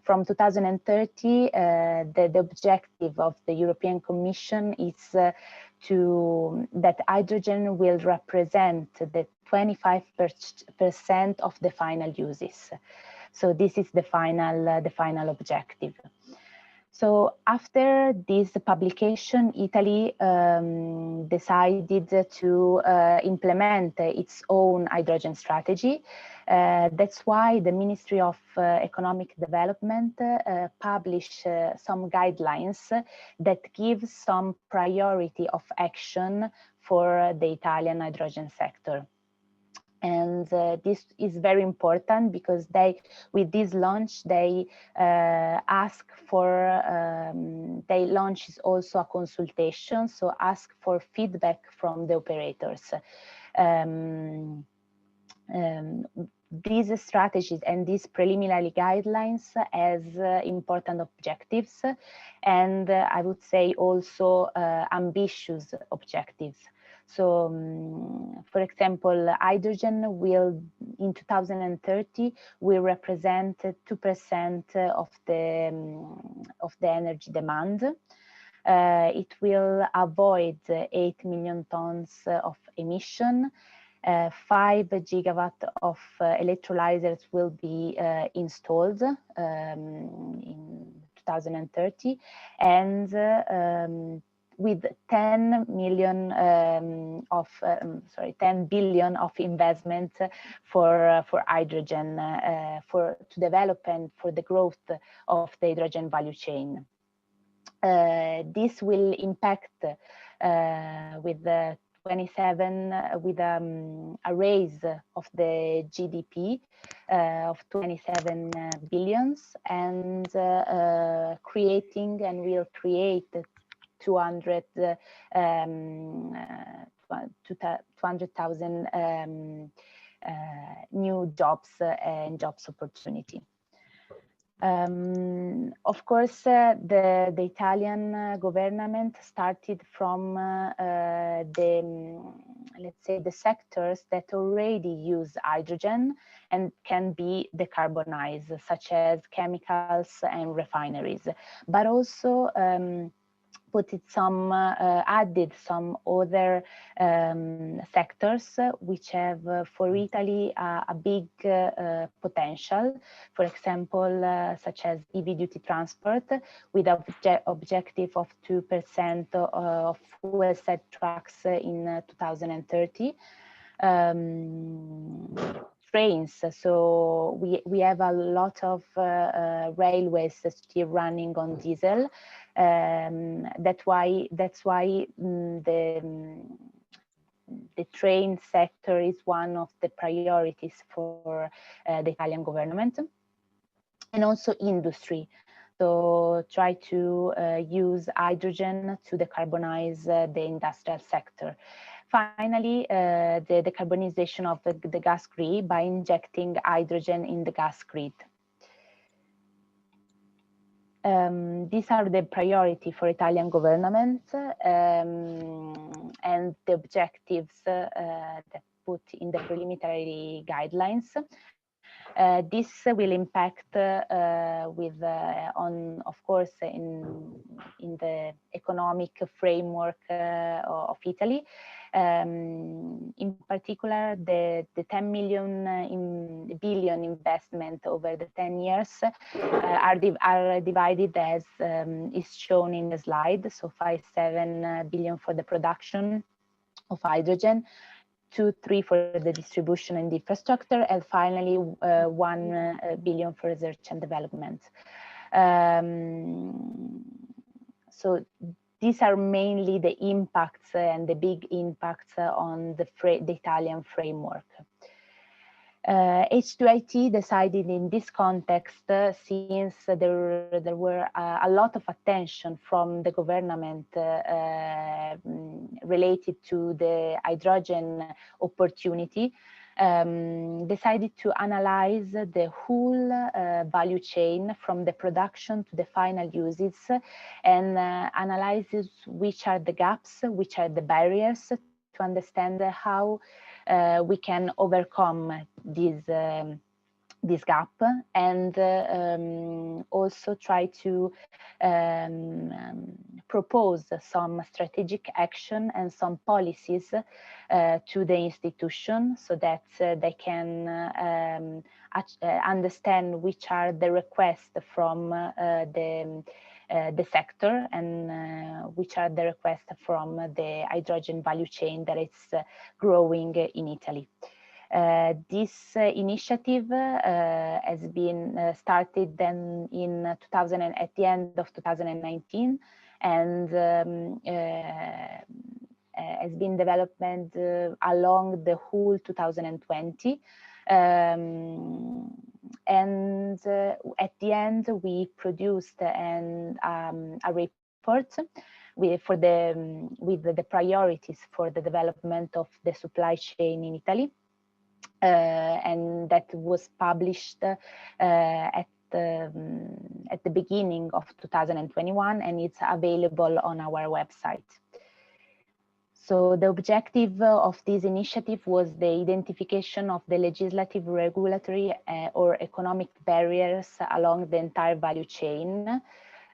from 2030, the objective of the European Commission is that hydrogen will represent the 25% of the final uses. So this is the final objective. So after this publication, Italy decided to implement its own hydrogen strategy. That's why the Ministry of Economic Development published some guidelines that give some priority of action for the Italian hydrogen sector. And this is very important because with this launch, they ask for, they launch is also a consultation, so ask for feedback from the operators. These strategies and these preliminary guidelines as important objectives, and I would say also ambitious objectives. So, for example, hydrogen will, in 2030, will represent 2% of the energy demand. It will avoid 8 million tons of emission. 5 gigawatt of electrolyzers will be installed in 2030, and with 10 billion of investment for hydrogen, to develop and for the growth of the hydrogen value chain. This will impact with the 27 with a raise of the GDP of 27 billions, and will create 200,000 new jobs and jobs opportunity. Of course, the Italian government started from let's say, the sectors that already use hydrogen and can be decarbonized, such as chemicals and refineries, but also added some other sectors which have for Italy a big potential. For example, such as heavy duty transport, with objective of 2% of fuel cell trucks in 2030. trains. So we have a lot of railways still running on diesel. That's why the train sector is one of the priorities for the Italian government, and also industry. So try to use hydrogen to decarbonize the industrial sector. Finally, the decarbonization of the gas grid by injecting hydrogen in the gas grid. These are the priority for Italian government and the objectives that put in the preliminary guidelines. This will impact on, of course, in the economic framework of Italy. In particular, the 10 billion investment over the 10 years are divided as is shown in the slide. So 5.7 billion for the production of hydrogen, 2.3 for the distribution and infrastructure, and finally 1 billion for research and development. So these are mainly the impacts and the big impacts on the Italian framework. H2IT decided in this context, since there were a lot of attention from the government related to the hydrogen opportunity, decided to analyze the whole value chain from the production to the final uses, and analyzes which are the gaps, which are the barriers, to understand how we can overcome this gap, and also try to propose some strategic action and some policies to the institution, so that they can understand which are the requests from the sector, and which are the requests from the hydrogen value chain that is growing in Italy. This initiative has been started then in at the end of 2019, and has been developed along the whole 2020. And at the end, we produced a report with the priorities for the development of the supply chain in Italy, and that was published at the beginning of 2021, and it's available on our website. So the objective of this initiative was the identification of the legislative, regulatory, or economic barriers along the entire value chain,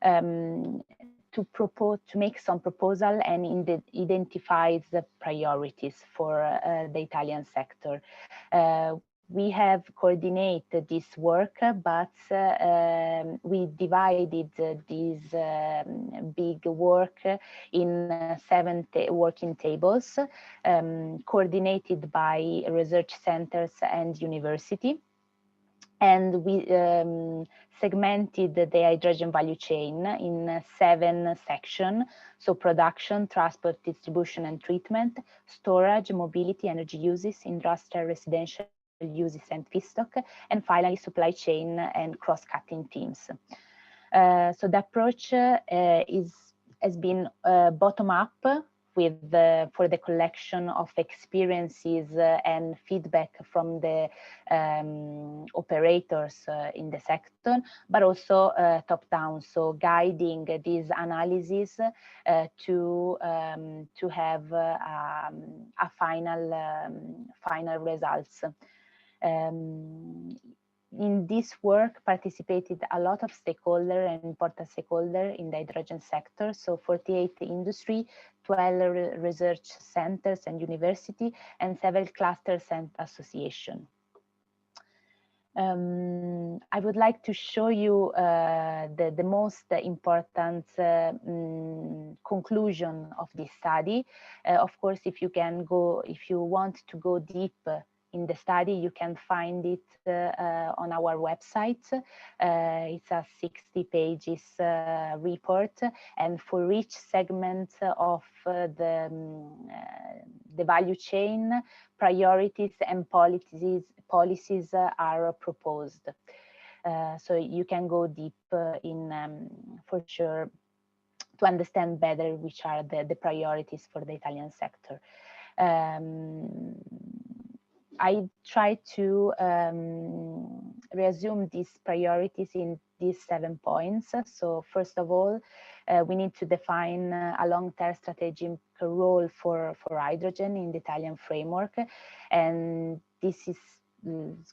to make some proposal and identify the priorities for the Italian sector. We have coordinated this work, but we divided this big work in 7 working tables, coordinated by research centers and university. And we segmented the hydrogen value chain in 7 sections. So production, transport, distribution and treatment, storage, mobility, energy uses, industrial, residential uses and feedstock, and finally supply chain and cross-cutting teams. So the approach has been bottom-up, for the collection of experiences and feedback from the operators in the sector, but also top-down, so guiding these analyses to have a final results. In this work participated a lot of stakeholders and important stakeholders in the hydrogen sector, so 48 industry, 12 research centers and university, and several clusters and associations. I would like to show you the most important conclusion of this study. Of course, if you want to go deep in the study. You can find it on our website. It's a 60 pages report, and for each segment of the value chain, priorities and policies are proposed. So you can go deep in, for sure, to understand better which are the priorities for the Italian sector. I try to resume these priorities in these 7 points. So first of all, we need to define a long-term strategic role for hydrogen in the Italian framework, and this is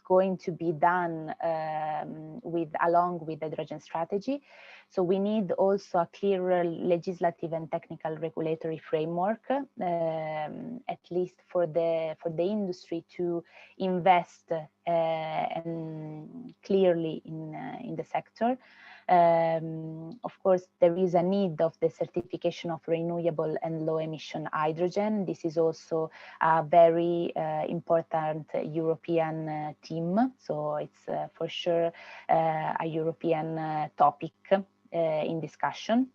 going to be done along with the hydrogen strategy. So we need also a clearer legislative and technical regulatory framework, at least for the industry to invest and clearly in the sector. Of course, there is a need of the certification of renewable and low emission hydrogen. This is also a very important European theme. So it's for sure a European topic in discussion.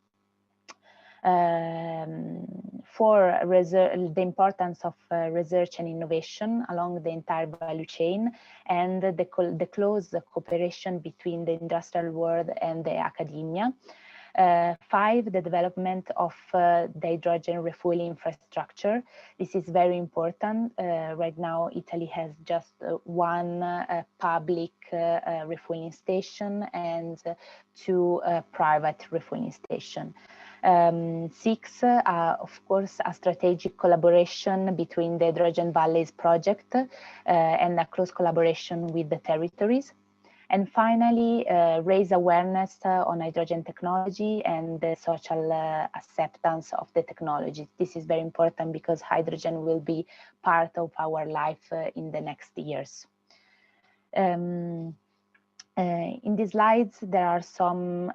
For the importance of research and innovation along the entire value chain, and the close cooperation between the industrial world and the academia. 5, the development of the hydrogen refueling infrastructure. This is very important. Right now, Italy has just one public refueling station and 2 private refueling stations. 6, of course, a strategic collaboration between the Hydrogen Valleys project and a close collaboration with the territories. And finally, raise awareness on hydrogen technology and the social acceptance of the technology. This is very important because hydrogen will be part of our life in the next years. In these slides, there are some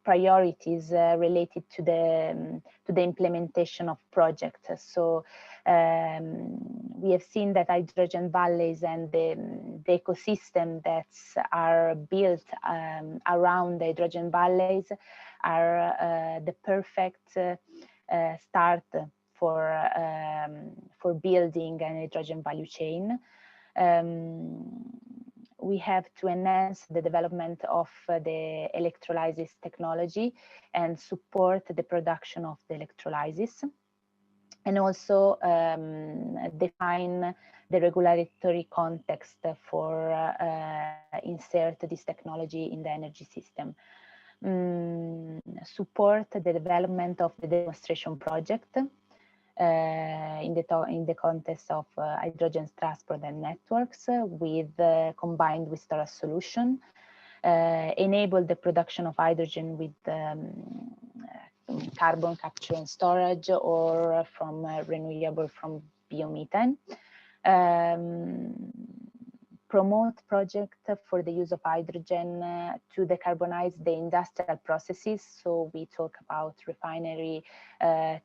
priorities related to the implementation of projects. So we have seen that hydrogen valleys and the ecosystem that are built around the hydrogen valleys are the perfect start for building an hydrogen value chain. We have to enhance the development of the electrolysis technology and support the production of the electrolysis, and also define the regulatory context for insert this technology in the energy system. Support the development of the demonstration project in the context of hydrogen transport and networks combined with storage solution. Enable the production of hydrogen with carbon capture and storage, or from renewable from biomethane. Promote projects for the use of hydrogen to decarbonize the industrial processes. So we talk about refinery,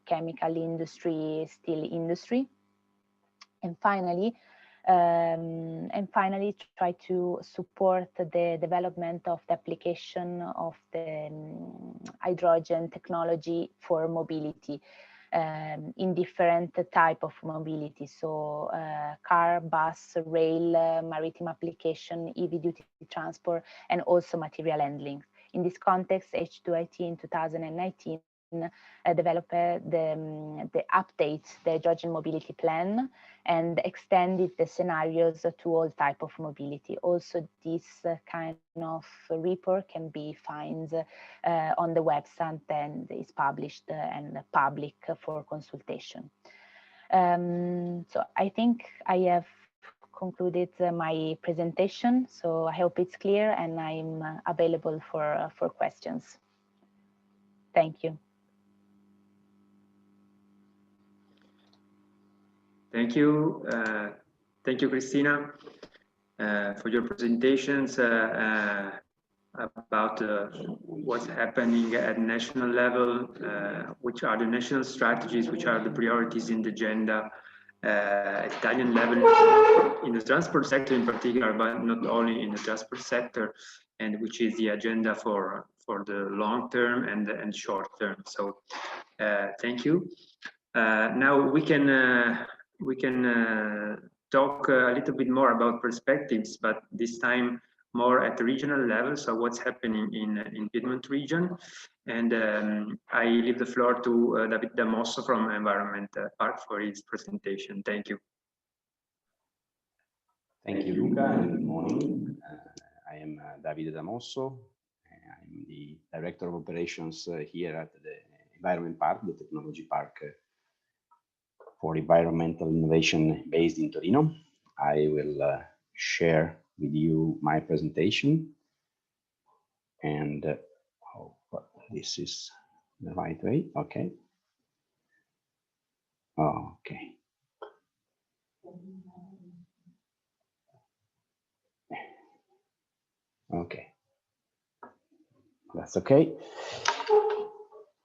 chemical industry, steel industry. And finally, try to support the development of the application of the hydrogen technology for mobility. In different type of mobility, so car, bus, rail, maritime application, EV duty transport, and also material handling. In this context, H2IT in 2019 developed the update, the hydrogen mobility plan, and extended the scenarios to all type of mobility. Also, this kind of report can be found on the website and is published and public for consultation. So I think I have concluded my presentation. So I hope it's clear, and I'm available for questions. Thank you. Thank you, Cristina, for your presentations about what's happening at national level, which are the national strategies, which are the priorities in the agenda, at Italian level in the transport sector in particular, but not only in the transport sector, and which is the agenda for the long term and short term. So thank you. Now we can talk a little bit more about perspectives, but this time more at the regional level. So what's happening in Piedmont region? And I leave the floor to David Damosso from Environment Park for his presentation. Thank you. Thank you, Luca, and good morning. I am Davide Damosso. I'm the Director of Operations here at the Environment Park, the Technology Park for Environmental Innovation based in Torino. I will share with you my presentation, and hope this is the right way. Okay. Okay. Okay. That's okay.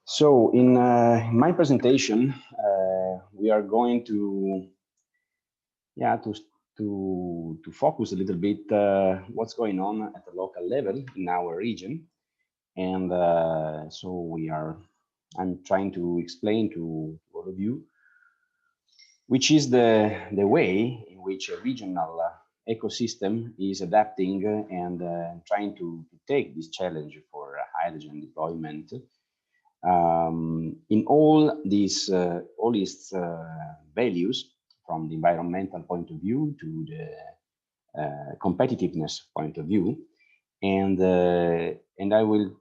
So in my presentation, we are going to focus a little bit what's going on at the local level in our region, and so I'm trying to explain to all of you which is the way in which a regional ecosystem is adapting and trying to take this challenge for hydrogen deployment. In all its values, from the environmental point of view to the competitiveness point of view, and I will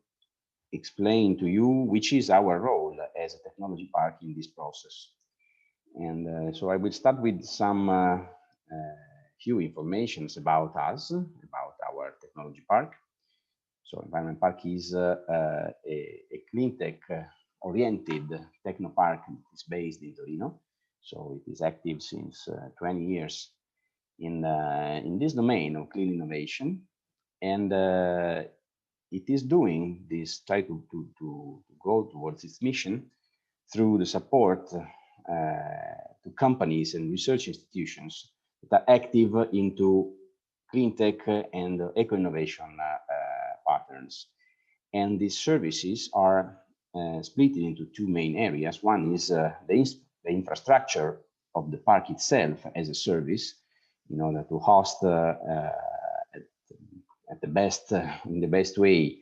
explain to you which is our role as a technology park in this process. And so I will start with some few informations about us, about our technology park. So Environment Park is a clean tech oriented techno park. It's based in Torino, so it is active since 20 years in this domain of clean innovation, and it is doing this, try to go towards its mission through the support to companies and research institutions that are active into clean tech and eco-innovation patterns. And these services are split into two main areas. One is the infrastructure of the park itself as a service, in order to host at the best, in the best way,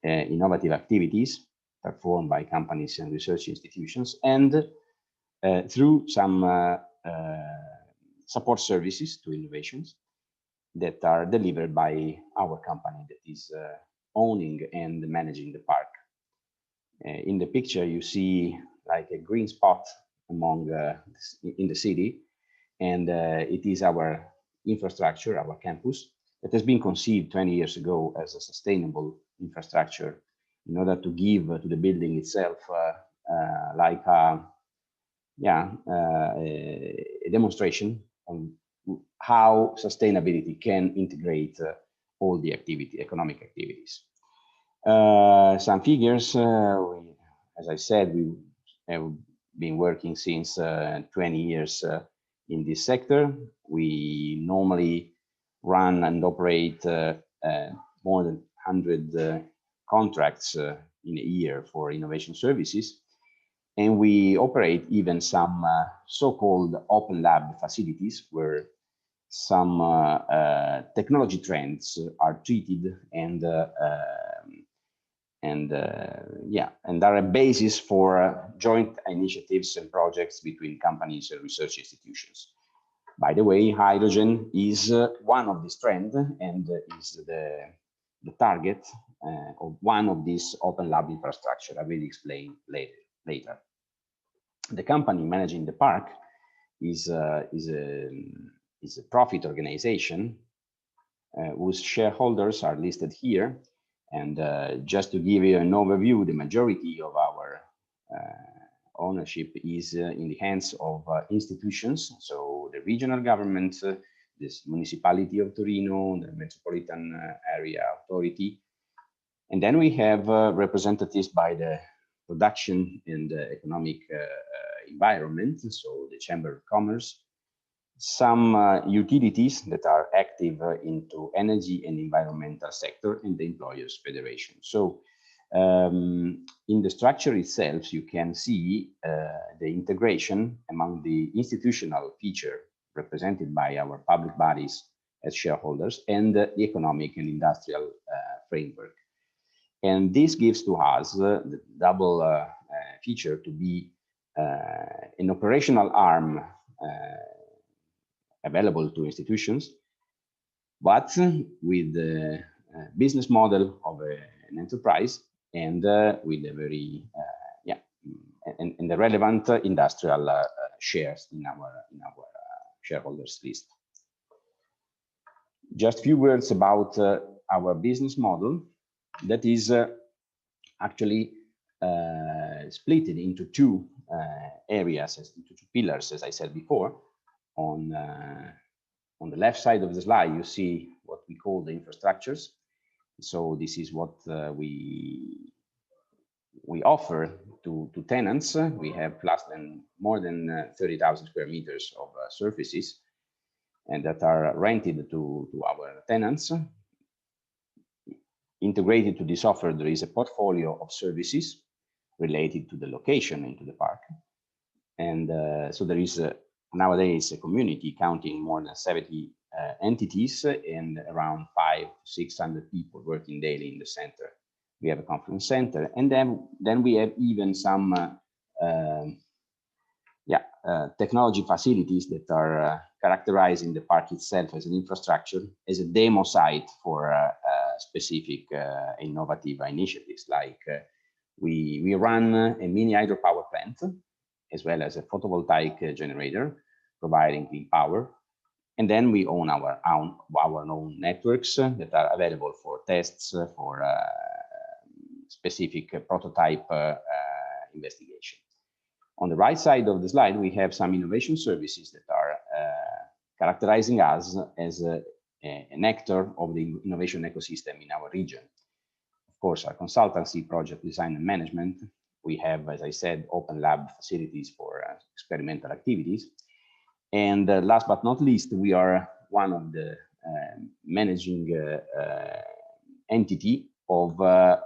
innovative activities performed by companies and research institutions, and through some support services to innovations that are delivered by our company that is owning and managing the park. In the picture, you see like a green spot among in the city, and it is our infrastructure, our campus, that has been conceived 20 years ago as a sustainable infrastructure in order to give to the building itself like a demonstration on how sustainability can integrate all the economic activities. Some figures, as I said, we have been working since 20 years in this sector. We normally run and operate more than 100 contracts in a year for innovation services. And we operate even some so-called open lab facilities where some technology trends are treated and are a basis for joint initiatives and projects between companies and research institutions. By the way, hydrogen is one of these trends and is the target of one of these open lab infrastructure. I will explain later. The company managing the park is a profit organization whose shareholders are listed here. And just to give you an overview, the majority of our ownership is in the hands of institutions. So the regional government, this municipality of Torino, the Metropolitan Area Authority. And then we have representatives by the production and economic environment, so the Chamber of Commerce, some utilities that are active into energy and environmental sector, and the Employers Federation. So in the structure itself, you can see the integration among the institutional feature represented by our public bodies as shareholders and the economic and industrial framework. And this gives to us the double feature to be an operational arm available to institutions, but with the business model of an enterprise and with a very and the relevant industrial shares in our shareholders list. Just a few words about our business model that is actually split into two areas, into two pillars, as I said before. On the left side of the slide, you see what we call the infrastructures. So this is what we offer to tenants. We have more than 30,000 square meters of surfaces, and that are rented to our tenants. Integrated to this offer, there is a portfolio of services related to the location into the park. And so there is nowadays a community counting more than 70 entities and around 500 to 600 people working daily in the center. We have a conference center, and then we have even some technology facilities that are characterizing the park itself as an infrastructure, as a demo site for specific innovative initiatives. Like we run a mini hydropower plant, as well as a photovoltaic generator providing clean power. And then we own our own networks that are available for tests, for specific prototype investigation. On the right side of the slide, we have some innovation services that are characterizing us as an actor of the innovation ecosystem in our region. Of course, our consultancy, project design and management. We have, as I said, open lab facilities for experimental activities. And last but not least, we are one of the managing entity of a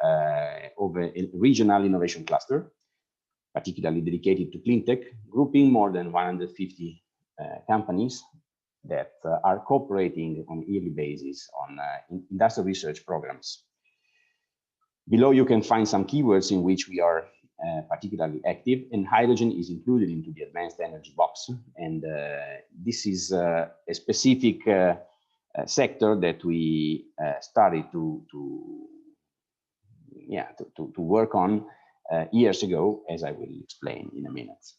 regional innovation cluster, particularly dedicated to clean tech, grouping more than 150 companies that are cooperating on a yearly basis on industrial research programs. Below, you can find some keywords in which we are particularly active, and hydrogen is included into the advanced energy box. And this is a specific sector that we started to work on years ago, as I will explain in a minute.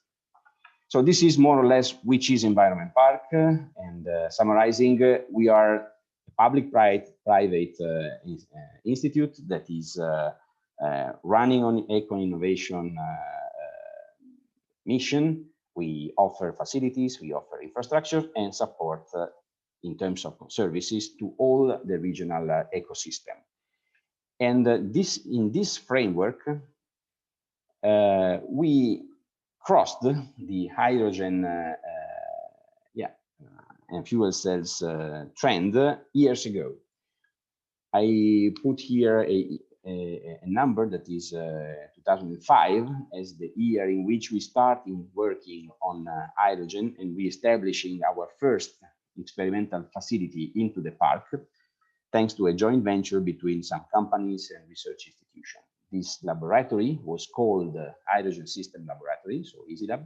So this is more or less which is Environment Park. And summarizing, we are a public-private institute that is running on eco-innovation mission. We offer facilities, we offer infrastructure and support in terms of services to all the regional ecosystem. And in this framework, we crossed the hydrogen and fuel cells trend years ago. I put here a number that is 2005 as the year in which we started working on hydrogen, and we establishing our first experimental facility into the park, thanks to a joint venture between some companies and research institutions. This laboratory was called the Hydrogen System Laboratory, so EasyLab,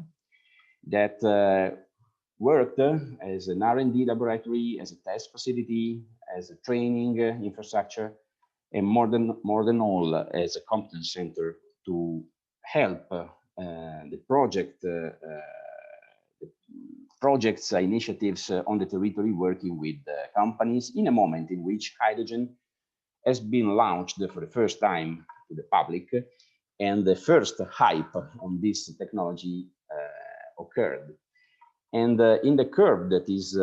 that worked as an R&D laboratory, as a test facility, as a training infrastructure, and more than all, as a competence center to help the projects, initiatives on the territory, working with companies in a moment in which hydrogen has been launched for the first time to the public, and the first hype on this technology occurred. And in the curve that is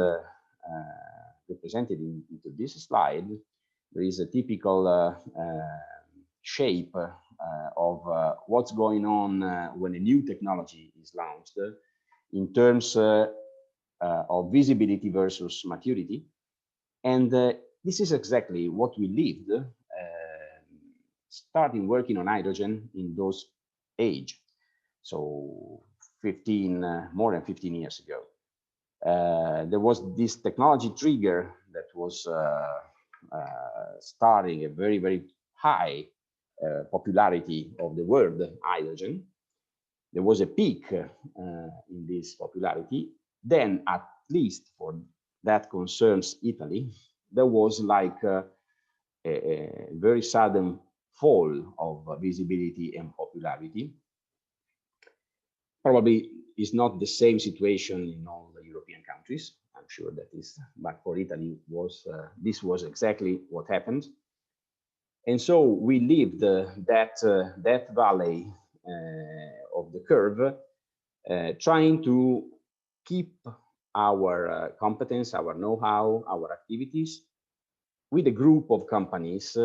represented into this slide, there is a typical shape of what's going on when a new technology is launched in terms of visibility versus maturity. And this is exactly what we lived starting working on hydrogen in those age. So 15, more than 15 years ago. There was this technology trigger that was starting a very, very high popularity of the word hydrogen. There was a peak in this popularity. Then, at least for that concerns Italy, there was like a very sudden fall of visibility and popularity. Probably is not the same situation in all the European countries. I'm sure that is, but for Italy was this was exactly what happened. And so we lived that valley of the curve, trying to keep our competence, our know-how, our activities with a group of companies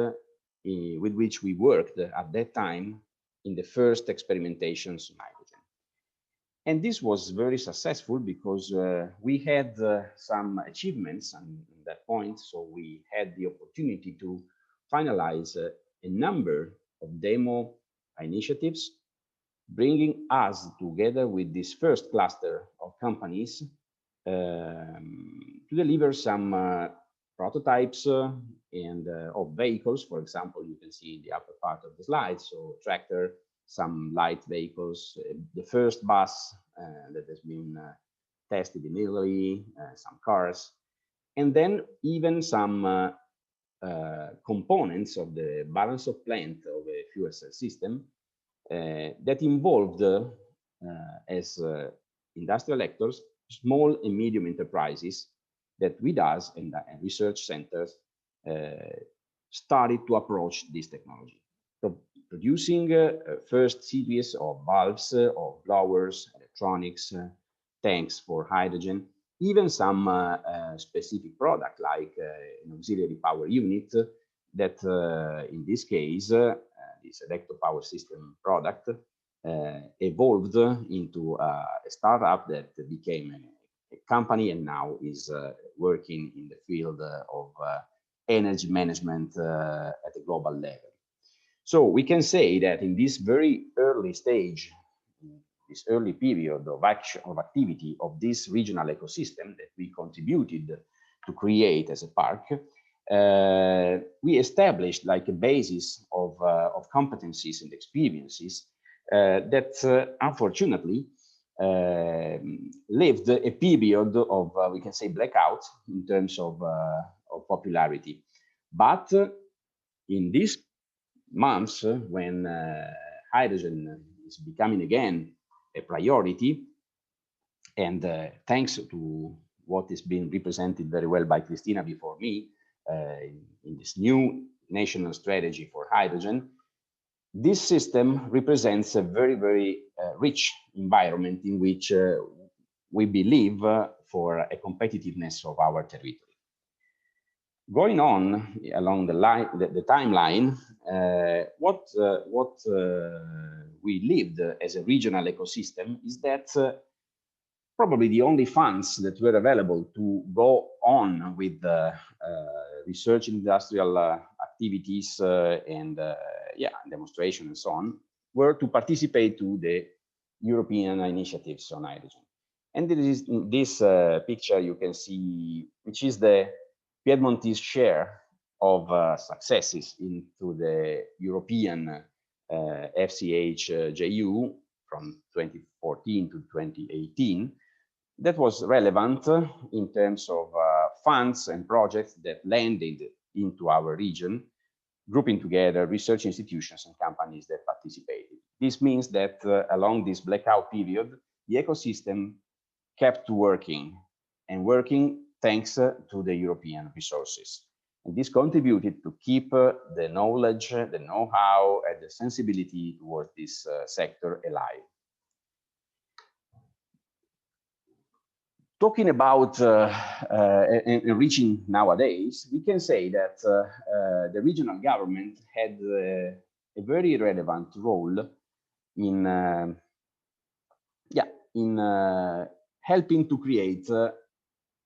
with which we worked at that time in the first experimentations on hydrogen. And this was very successful because we had some achievements at that point. So we had the opportunity to finalize a number of demo initiatives, bringing us together with this first cluster of companies to deliver some prototypes and of vehicles. For example, you can see in the upper part of the slide, so tractor, some light vehicles, the first bus that has been tested in Italy, some cars, and then even some components of the balance of plant of a fuel cell system that involved as industrial actors, small and medium enterprises that with us and research centers started to approach this technology. So producing first series of valves, of blowers, electronics, tanks for hydrogen, even some specific product like an auxiliary power unit that in this case, this electro power system product evolved into a startup that became a company and now is working in the field of energy management at a global level. So we can say that in this very early stage, this early period of action, of activity of this regional ecosystem that we contributed to create as a park, we established like a basis of competencies and experiences that unfortunately lived a period of, we can say, blackout in terms of popularity. But in these months, when hydrogen is becoming again a priority, and thanks to what is being represented very well by Cristina before me, in this new national strategy for hydrogen, this system represents a very, very rich environment in which we believe for a competitiveness of our territory. Going on along the line, the timeline, what we lived as a regional ecosystem is that probably the only funds that were available to go on with research industrial activities and demonstration and so on were to participate to the European initiatives on hydrogen. And there is in this picture you can see which is the Piedmontese share of successes into the European FCH-JU from 2014 to 2018. That was relevant in terms of funds and projects that landed into our region, grouping together research institutions and companies that participated. This means that along this blackout period, the ecosystem kept working and working thanks to the European resources. And this contributed to keep the knowledge, the know-how, and the sensibility towards this sector alive. Talking about reaching nowadays, we can say that the regional government had a very relevant role in helping to create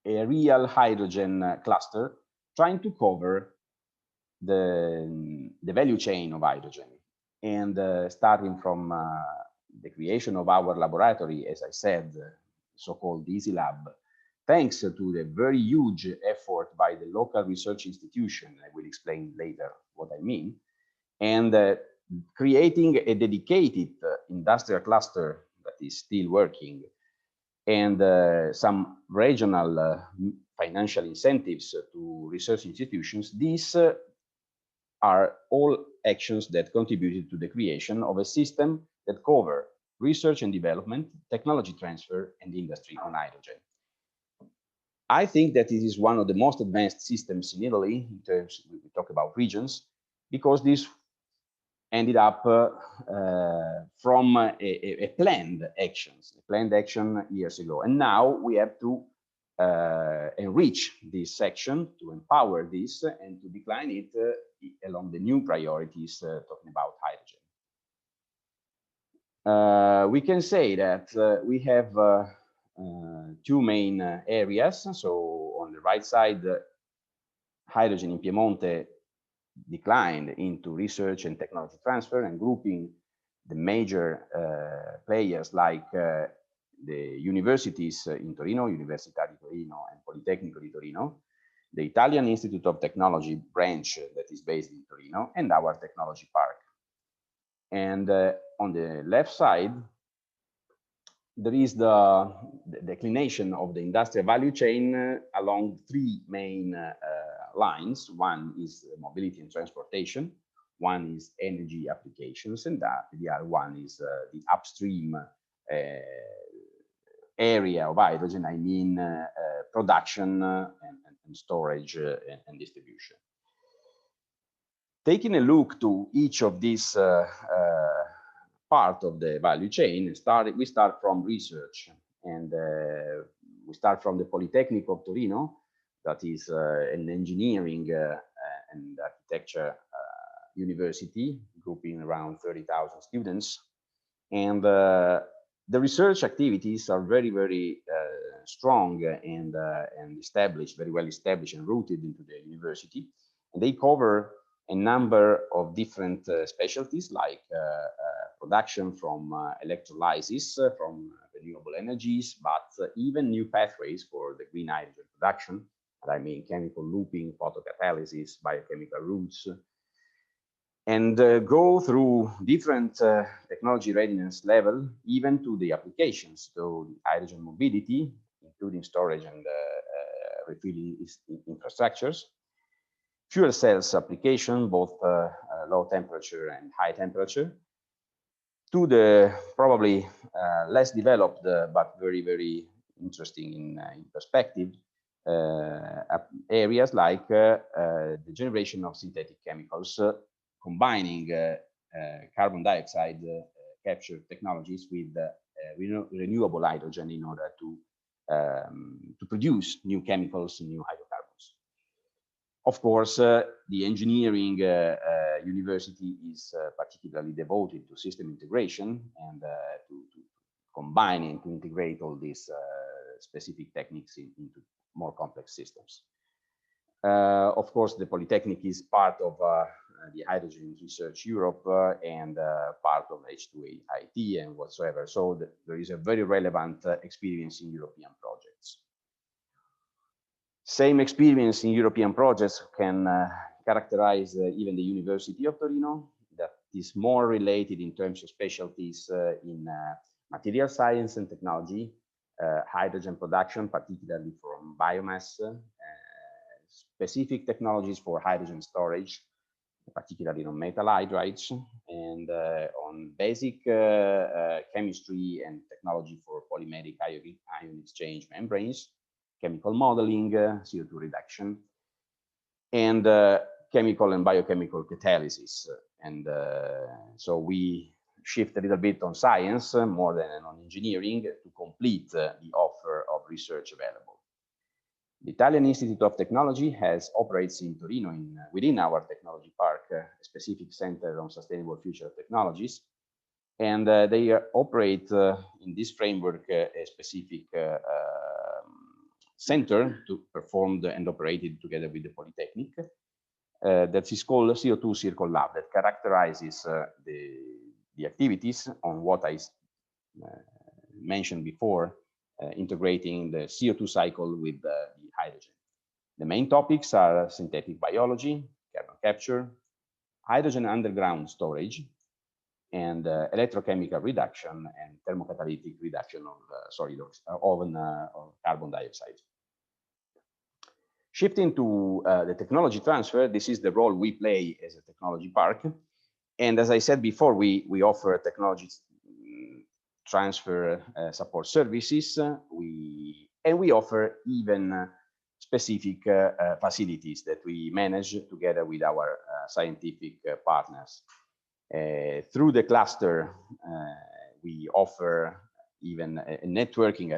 a real hydrogen cluster, trying to cover the value chain of hydrogen. And starting from the creation of our laboratory, as I said, so-called Easy Lab, thanks to the very huge effort by the local research institution, I will explain later what I mean, and creating a dedicated industrial cluster that is still working, and some regional financial incentives to research institutions. These are all actions that contributed to the creation of a system that cover research and development, technology transfer, and industry on hydrogen. I think that it is one of the most advanced systems in Italy in terms, we talk about regions, because this ended up from a planned action years ago. And now we have to enrich this section, to empower this, and to decline it along the new priorities talking about hydrogen. We can say that we have two main areas. So on the right side, hydrogen in Piemonte declined into research and technology transfer, and grouping the major players like the universities in Torino, Università di Torino and Politecnico di Torino, the Italian Institute of Technology branch that is based in Torino, and our technology park. And on the left side, there is the declination of the industrial value chain along three main lines. One is mobility and transportation, one is energy applications, and the other one is the upstream area of hydrogen, I mean production and storage and distribution. Taking a look to each of these part of the value chain, we start from research, and we start from the Polytechnic of Torino, that is an engineering and architecture university, grouping around 30,000 students. And the research activities are very, very strong and established, very well established and rooted into the university. And they cover a number of different specialties, like production from electrolysis, from renewable energies, but even new pathways for the green hydrogen production. And I mean chemical looping, photocatalysis, biochemical routes, and go through different technology readiness level, even to the applications, so hydrogen mobility, including storage and refueling infrastructures, fuel cells application, both low temperature and high temperature, to the probably less developed but very, very interesting in perspective areas like the generation of synthetic chemicals, combining carbon dioxide capture technologies with renewable hydrogen in order to produce new chemicals, new hydrocarbons. Of course, the engineering university is particularly devoted to system integration and to combining, to integrate all these specific techniques into more complex systems. Of course, the Polytechnic is part of the Hydrogen Research Europe and part of H2IT and whatsoever. So there is a very relevant experience in European projects. Same experience in European projects can characterize even the University of Torino, that is more related in terms of specialties in material science and technology, hydrogen production, particularly from biomass, specific technologies for hydrogen storage, particularly on metal hydrides, and on basic chemistry and technology for polymeric ion exchange membranes, chemical modeling, CO2 reduction, and chemical and biochemical catalysis. And so we shift a little bit on science more than on engineering to complete the offer of research available. The Italian Institute of Technology operates in Torino within our technology park, a specific center on sustainable future technologies. And they operate in this framework a specific center to performed and operated together with the Polytechnic. That is called CO2 Circle Lab, that characterizes the activities on what I mentioned before, integrating the CO2 cycle with the hydrogen. The main topics are synthetic biology, carbon capture, hydrogen underground storage, and electrochemical reduction and thermocatalytic reduction of solid of carbon dioxide. Shifting to the technology transfer, this is the role we play as a technology park. And as I said before, we offer technology transfer support services. We offer even specific facilities that we manage together with our scientific partners. Through the cluster, we offer even a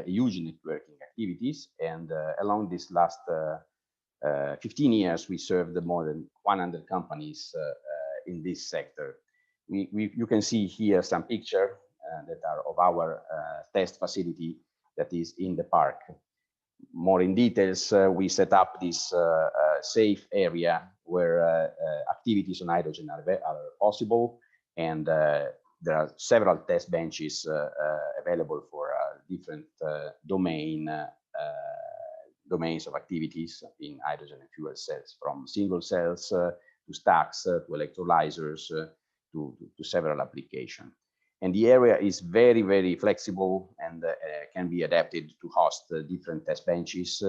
huge networking activities. And along this last 15 years, we served more than 100 companies in this sector. You can see here some pictures that are of our test facility that is in the park. More in details, we set up this safe area where activities on hydrogen are possible, and there are several test benches available for different domains of activities in hydrogen and fuel cells, from single cells to stacks to electrolyzers to several applications. And the area is very, very flexible and can be adapted to host different test benches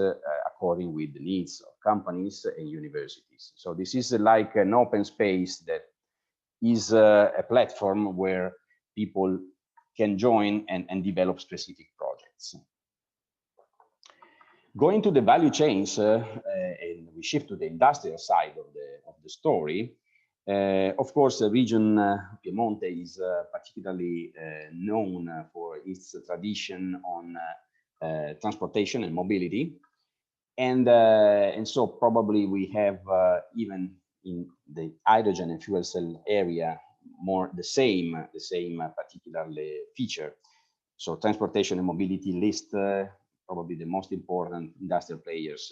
according with the needs of companies and universities. So this is like an open space that is a platform where people can join and develop specific projects. Going to the value chains, and we shift to the industrial side of the story. Of course, the region Piemonte is particularly known for its tradition on transportation and mobility, and so probably we have even in the hydrogen and fuel cell area more the same particularly feature. So transportation and mobility list probably the most important industrial players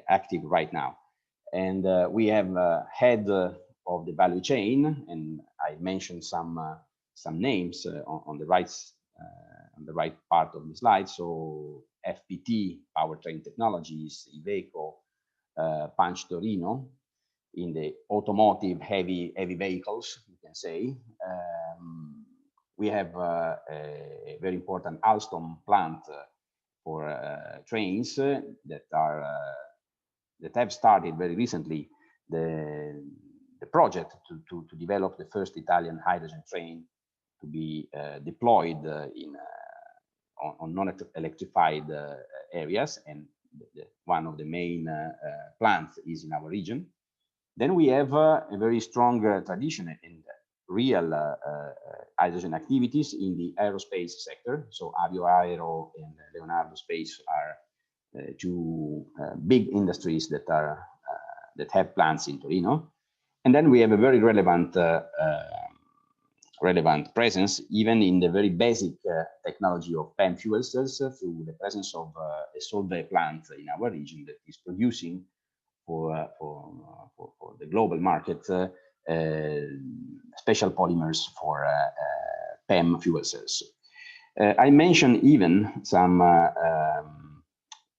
active right now. And we have head of the value chain, and I mentioned some names on the right part of the slide. So FPT, Powertrain Technologies, Iveco, Punch Torino, in the automotive heavy vehicles, you can say. We have a very important Alstom plant for trains that have started very recently the project to develop the first Italian hydrogen train to be deployed on non-electrified areas, and one of the main plants is in our region. Then we have a very strong tradition in real hydrogen activities in the aerospace sector. So Avio Aero and Leonardo Space are two big industries that have plants in Torino. And then we have a very relevant presence even in the very basic technology of PEM fuel cells through the presence of a Solvay plant in our region that is producing for the global market special polymers for PEM fuel cells. I mentioned even some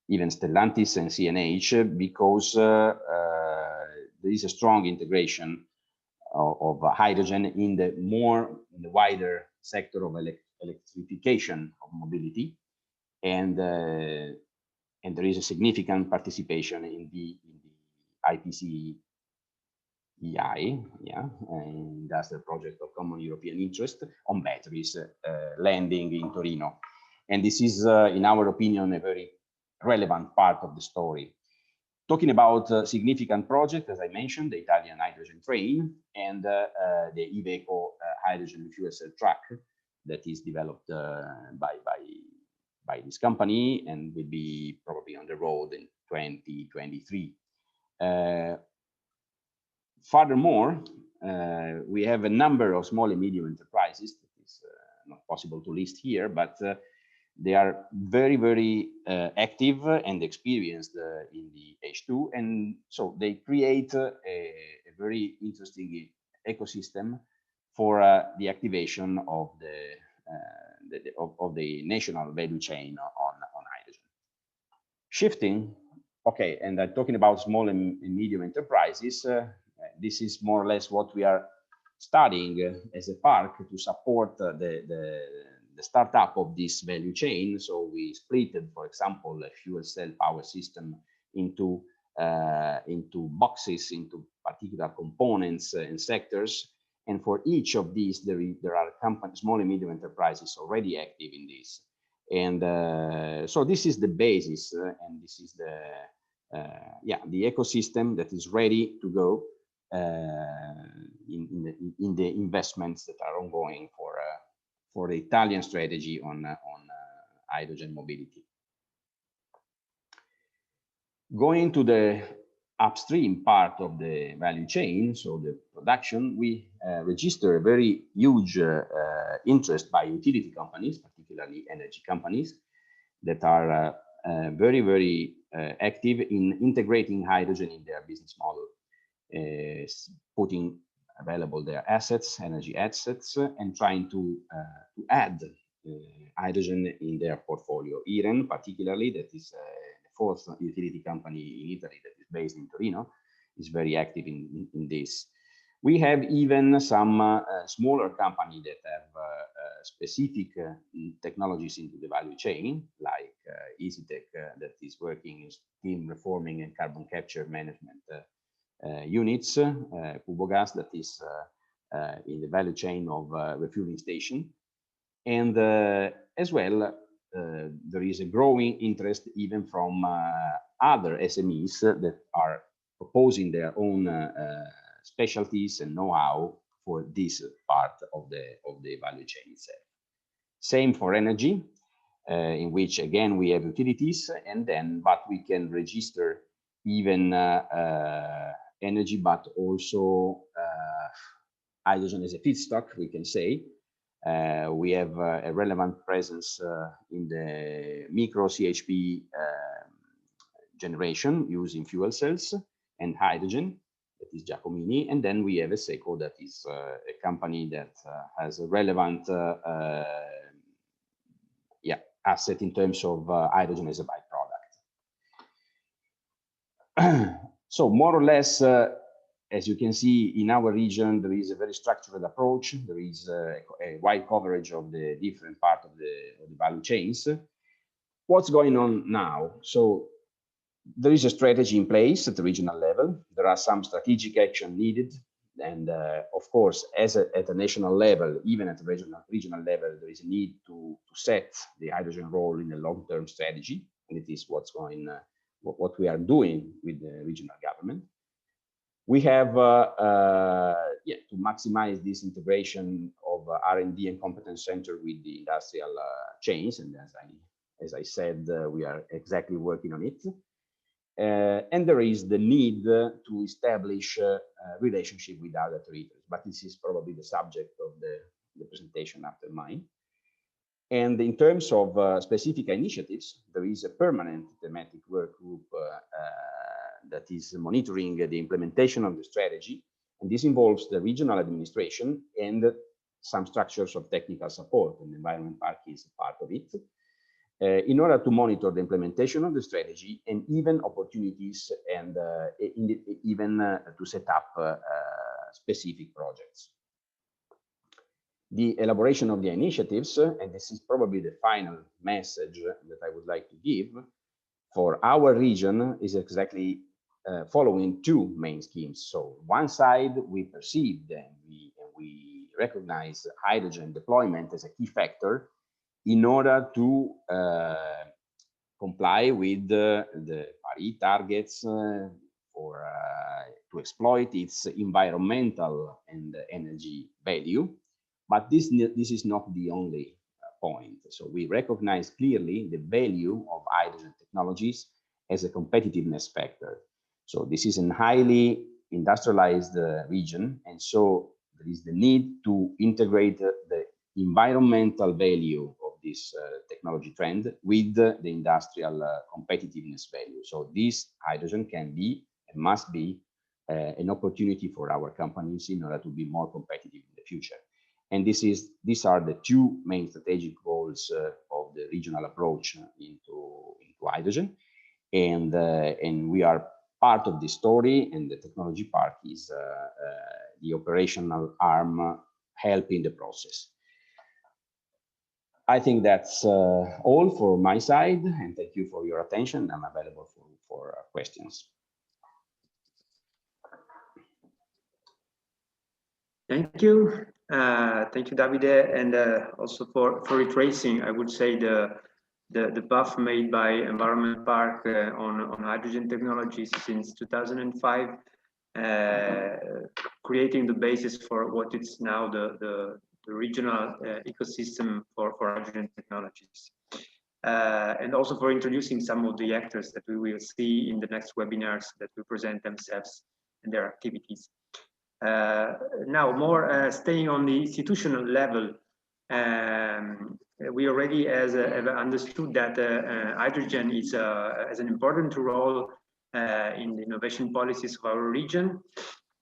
even Stellantis and CNH because there is a strong integration of hydrogen in the wider sector of electrification of mobility, and there is a significant participation in the IPCEI, industrial project of common European interest on batteries landing in Torino. And this is, in our opinion, a very relevant part of the story. Talking about significant projects, as I mentioned, the Italian hydrogen train and the Iveco hydrogen fuel cell truck that is developed by this company and will be probably on the road in 2023. Furthermore, we have a number of small and medium enterprises that is not possible to list here, but they are very, very active and experienced in the H2, and so they create a very interesting ecosystem for the activation of the national value chain on hydrogen. Shifting, okay, and I'm talking about small and medium enterprises. This is more or less what we are studying as a park to support the startup of this value chain. So we split, for example, a fuel cell power system into boxes, into particular components and sectors. And for each of these, there are companies, small and medium enterprises already active in this. And so this is the basis, and this is the ecosystem that is ready to go in the investments that are ongoing for the Italian strategy on hydrogen mobility. Going to the upstream part of the value chain, so the production, we register a very huge interest by utility companies, particularly energy companies, that are very, very active in integrating hydrogen in their business model, putting available their assets, energy assets, and trying to add hydrogen in their portfolio. Iren, particularly, that is the fourth utility company in Italy that is based in Torino, is very active in this. We have even some smaller companies that have specific technologies into the value chain, like EasyTech, that is working in steam reforming and carbon capture management units, Cubogas, that is in the value chain of refueling station. And as well, there is a growing interest even from other SMEs that are proposing their own specialties and know-how for this part of the value chain itself. Same for energy, in which again we have utilities, and then but we can register even energy, but also hydrogen as a feedstock, we can say. We have a relevant presence in the micro CHP generation using fuel cells and hydrogen, that is Giacomini. And then we have a SECO, that is a company that has a relevant asset in terms of hydrogen as a byproduct. So more or less, as you can see, in our region, there is a very structured approach. There is a wide coverage of the different parts of the value chains. What's going on now? So there is a strategy in place at the regional level. There are some strategic action needed. And of course, at a national level, even at the regional level, there is a need to set the hydrogen role in a long-term strategy. And it is what we are doing with the regional government. We have to maximize this integration of R&D and competence center with the industrial chains. And as I said, we are exactly working on it. And there is the need to establish a relationship with other territories, but this is probably the subject of the presentation after mine. And in terms of specific initiatives, there is a permanent thematic work group that is monitoring the implementation of the strategy. And this involves the regional administration and some structures of technical support, and the environment park is part of it, in order to monitor the implementation of the strategy and even opportunities and even to set up specific projects. The elaboration of the initiatives, and this is probably the final message that I would like to give, for our region is exactly following two main schemes. So one side, we perceived and we recognize hydrogen deployment as a key factor in order to comply with the Paris targets for to exploit its environmental and energy value. But this is not the only point. So we recognize clearly the value of hydrogen technologies as a competitiveness factor. So this is a highly industrialized region, and so there is the need to integrate the environmental value of this technology trend with the industrial competitiveness value. So this hydrogen can be and must be an opportunity for our companies in order to be more competitive in the future. And these are the two main strategic goals of the regional approach into hydrogen. And we are part of the story, and the technology part is the operational arm helping the process. I think that's all for my side, and thank you for your attention. I'm available for questions. Thank you. Thank you, Davide, and also for retracing, I would say, the path made by Environment Park on hydrogen technologies since 2005, creating the basis for what is now the regional ecosystem for hydrogen technologies. And also for introducing some of the actors that we will see in the next webinars that will present themselves and their activities. Now, more staying on the institutional level, we already have understood that hydrogen is has an important role in the innovation policies of our region,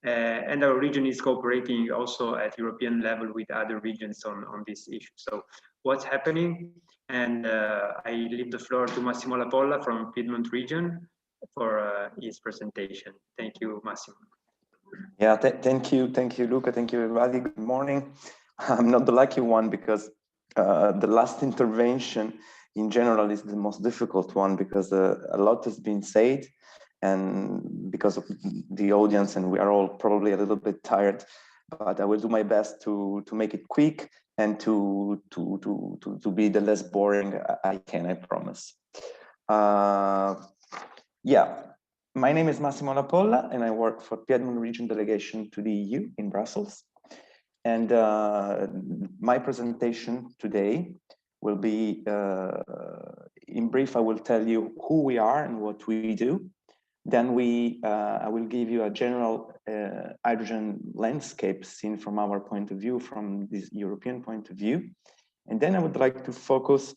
and our region is cooperating also at European level with other regions on this issue. So, what's happening? And I leave the floor to Massimo Lapolla from Piedmont region for his presentation. Thank you, Massimo. Yeah, thank you, Luca. Thank you, everybody. Good morning. I'm not the lucky one because the last intervention in general is the most difficult one because a lot has been said, and because of the audience, and we are all probably a little bit tired. But I will do my best to make it quick and to be the less boring I can. I promise. Yeah. My name is Massimo Lapolla, and I work for Piedmont Region Delegation to the EU in Brussels. And my presentation today will be, in brief, I will tell you who we are and what we do. Then I will give you a general hydrogen landscape seen from our point of view, from this European point of view. And then I would like to focus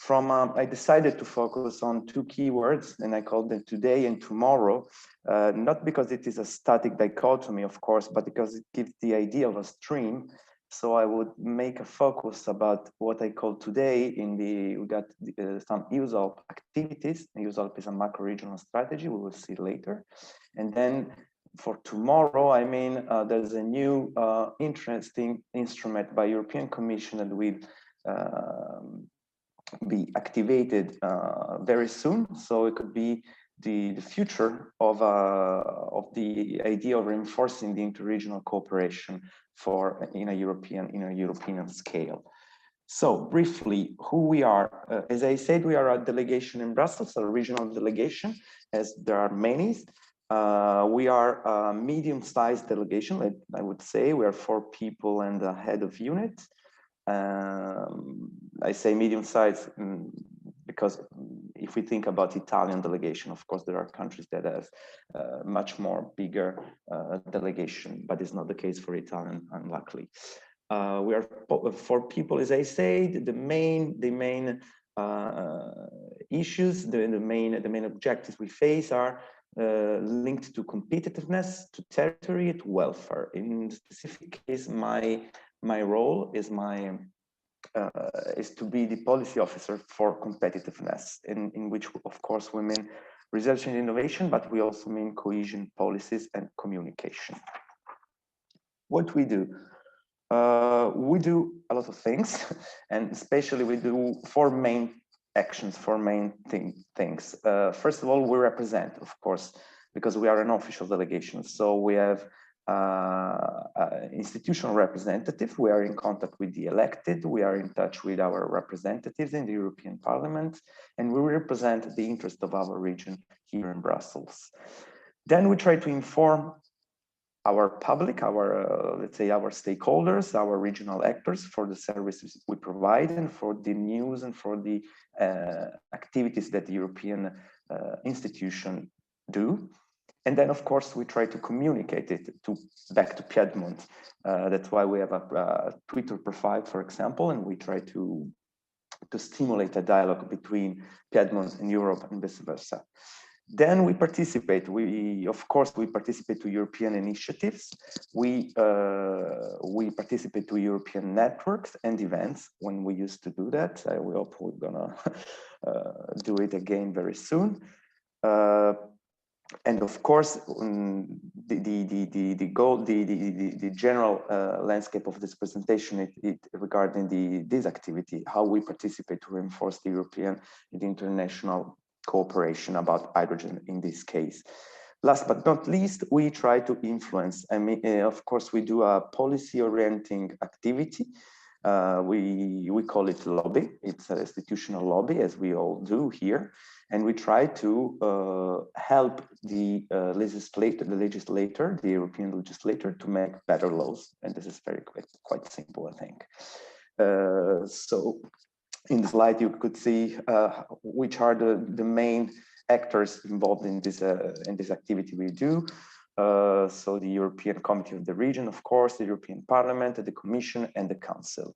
I decided to focus on two keywords, and I called them today and tomorrow, not because it is a static dichotomy, of course, but because it gives the idea of a stream. So I would make a focus about what I call today we got some USALP activities. USALP is a macro-regional strategy. We will see later. And then for tomorrow, I mean, there's a new interesting instrument by European Commission that will be activated very soon. So it could be the future of the idea of reinforcing the interregional cooperation in a European scale. So briefly, who we are. As I said, we are a delegation in Brussels, a regional delegation, as there are many. We are a medium-sized delegation, I would say. We are 4 people and a head of unit. I say medium-sized because if we think about Italian delegation, of course, there are countries that have much more bigger delegation, but it's not the case for Italian, unluckily. We are 4 people, as I said. The main issues, the main objectives we face are linked to competitiveness, to territory, to welfare. In specific case, my role is to be the policy officer for competitiveness, in which, of course, we mean research and innovation, but we also mean cohesion policies and communication. What we do? We do a lot of things, and especially we do 4 main actions, 4 main things. First of all, we represent, of course, because we are an official delegation. So we have institutional representative. We are in contact with the elected. We are in touch with our representatives in the European Parliament, and we represent the interest of our region here in Brussels. Then we try to inform our public, let's say our stakeholders, our regional actors for the services we provide and for the news and for the activities that the European institution do. And then, of course, we try to communicate it back to Piedmont. That's why we have a Twitter profile, for example, and we try to to stimulate a dialogue between Piedmont and Europe and vice versa. Then we participate. Of course, we participate to European initiatives. We participate to European networks and events when we used to do that. We hope we're gonna do it again very soon. And of course, the general landscape of this presentation regarding this activity, how we participate to reinforce the European and international cooperation about hydrogen in this case. Last but not least, we try to influence. I mean, of course, we do a policy orienting activity. We call it lobby. It's an institutional lobby, as we all do here. And we try to help the legislator, the European legislator, to make better laws. And this is quite simple, I think. So in the slide, you could see which are the main actors involved in this activity we do. So the European Committee of the Region, of course, the European Parliament, the Commission, and the Council.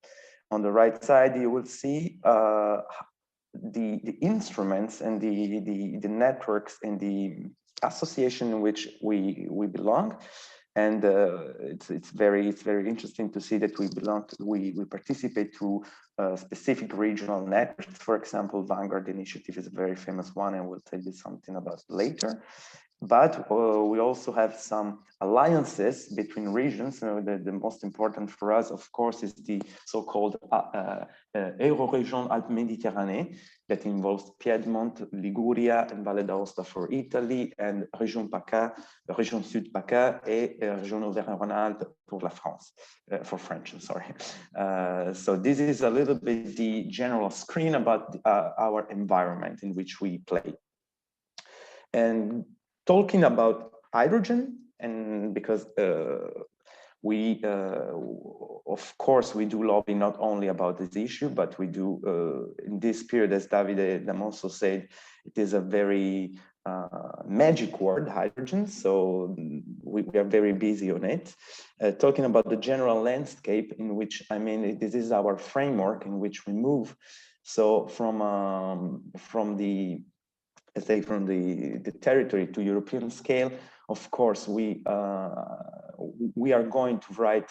On the right side, you will see the instruments and the networks and the association in which we belong. And it's very interesting to see that we participate to specific regional networks. For example, Vanguard Initiative is a very famous one, and we'll tell you something about later. But we also have some alliances between regions. The most important for us, of course, is the so-called Euroregion Alpes-Méditerranée that involves Piedmont, Liguria, and Valle d'Aosta for Italy, and Région PACA, Région Sud PACA, et Région Auvergne-Rhône-Alpes pour la France, for French, I'm sorry. So this is a little bit the general screen about our environment in which we play. And talking about hydrogen, and because of course, we do lobby not only about this issue, but we do in this period, as Davide D'Amosso said, it is a very magic word, hydrogen. So we are very busy on it. Talking about the general landscape in which, I mean, this is our framework in which we move. So from the territory to European scale, of course, we are going to write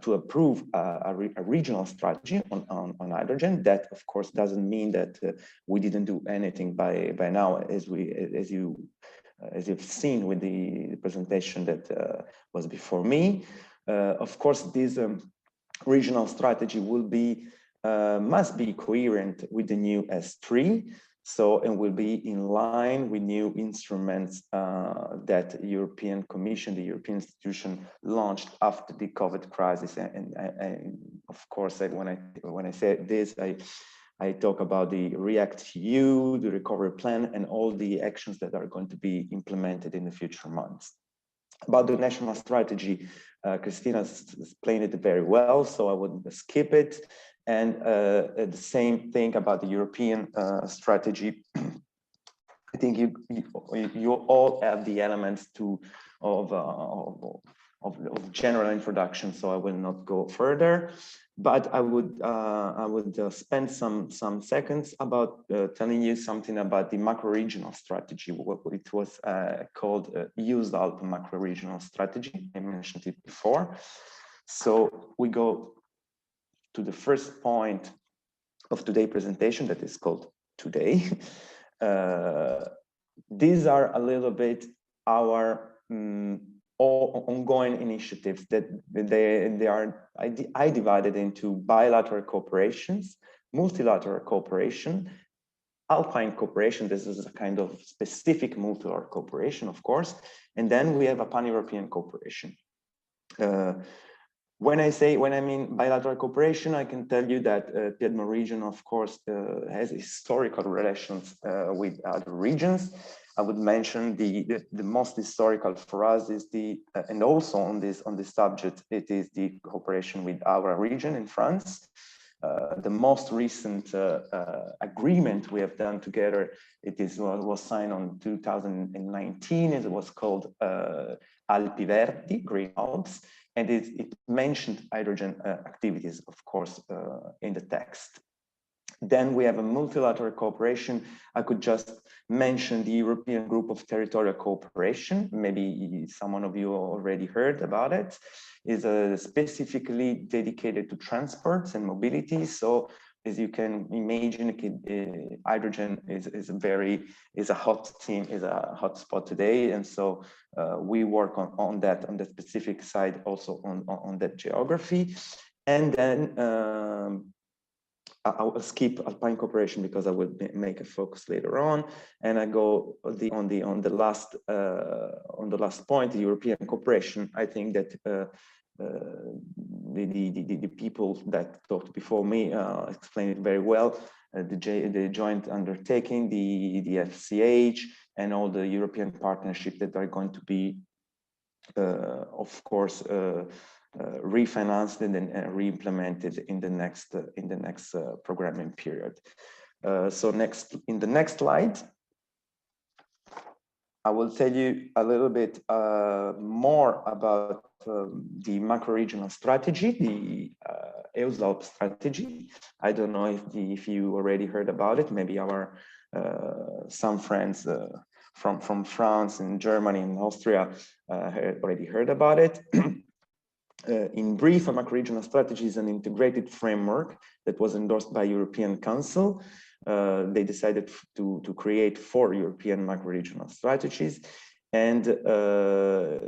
to approve a regional strategy on hydrogen. That, of course, doesn't mean that we didn't do anything by now, as you've seen with the presentation that was before me. Of course, this regional strategy must be coherent with the new S3. So, and will be in line with new instruments that the European Commission, the European institution launched after the COVID crisis. And of course, when I say this, I talk about the REACT-EU, the recovery plan, and all the actions that are going to be implemented in the future months. About the national strategy, Christina explained it very well, so I would skip it. And the same thing about the European strategy. I think you all have the elements of general introduction, so I will not go further. But I would spend some seconds about telling you something about the macro-regional strategy. It was called EU's-Alpes macro-regional strategy. I mentioned it before. So we go to the first point of today's presentation, that is called Today. These are a little bit our ongoing initiatives that I divided into bilateral cooperations, multilateral cooperation, alpine cooperation. This is a kind of specific multilateral cooperation, of course, and then we have a pan-European cooperation. When I mean bilateral cooperation, I can tell you that Piedmont region, of course, has historical relations with other regions. I would mention the most historical for us is and also on this subject, it is the cooperation with our region in France. The most recent agreement we have done together, was signed on 2019. It was called Alpi Verdi, Green Alps. And it mentioned hydrogen activities, of course, in the text. Then we have a multilateral cooperation. I could just mention the European Group of Territorial Cooperation. Maybe someone of you already heard about it. It's specifically dedicated to transports and mobility. So as you can imagine, hydrogen is a hot theme, is a hot spot today, and so we work on that specific side, also on that geography. And then I will skip Alpine cooperation because I will make a focus later on, and I go on the last point, the European cooperation. I think that the people that talked before me explained it very well. The joint undertaking, the FCH, and all the European partnerships that are going to be, of course, refinanced and then re-implemented in the next programming period. So in the next slide, I will tell you a little bit more about the macro-regional strategy, the Alps strategy. I don't know if you already heard about it. Maybe our some friends from France and Germany and Austria already heard about it. In brief, a macro-regional strategy is an integrated framework that was endorsed by European Council. They decided to create 4 European macro-regional strategies, and the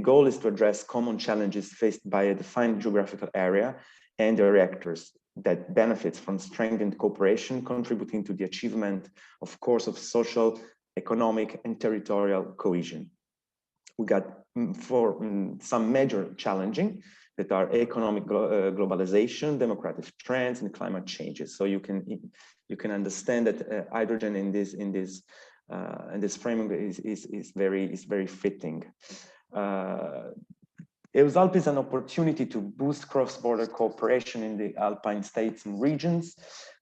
goal is to address common challenges faced by a defined geographical area and their actors that benefits from strengthened cooperation, contributing to the achievement, of course, of social, economic, and territorial cohesion. We got some major challenging that are economic globalization, demographic trends, and climate changes. So you can understand that hydrogen in this framework is very fitting. Alps is an opportunity to boost cross-border cooperation in the Alpine states and regions.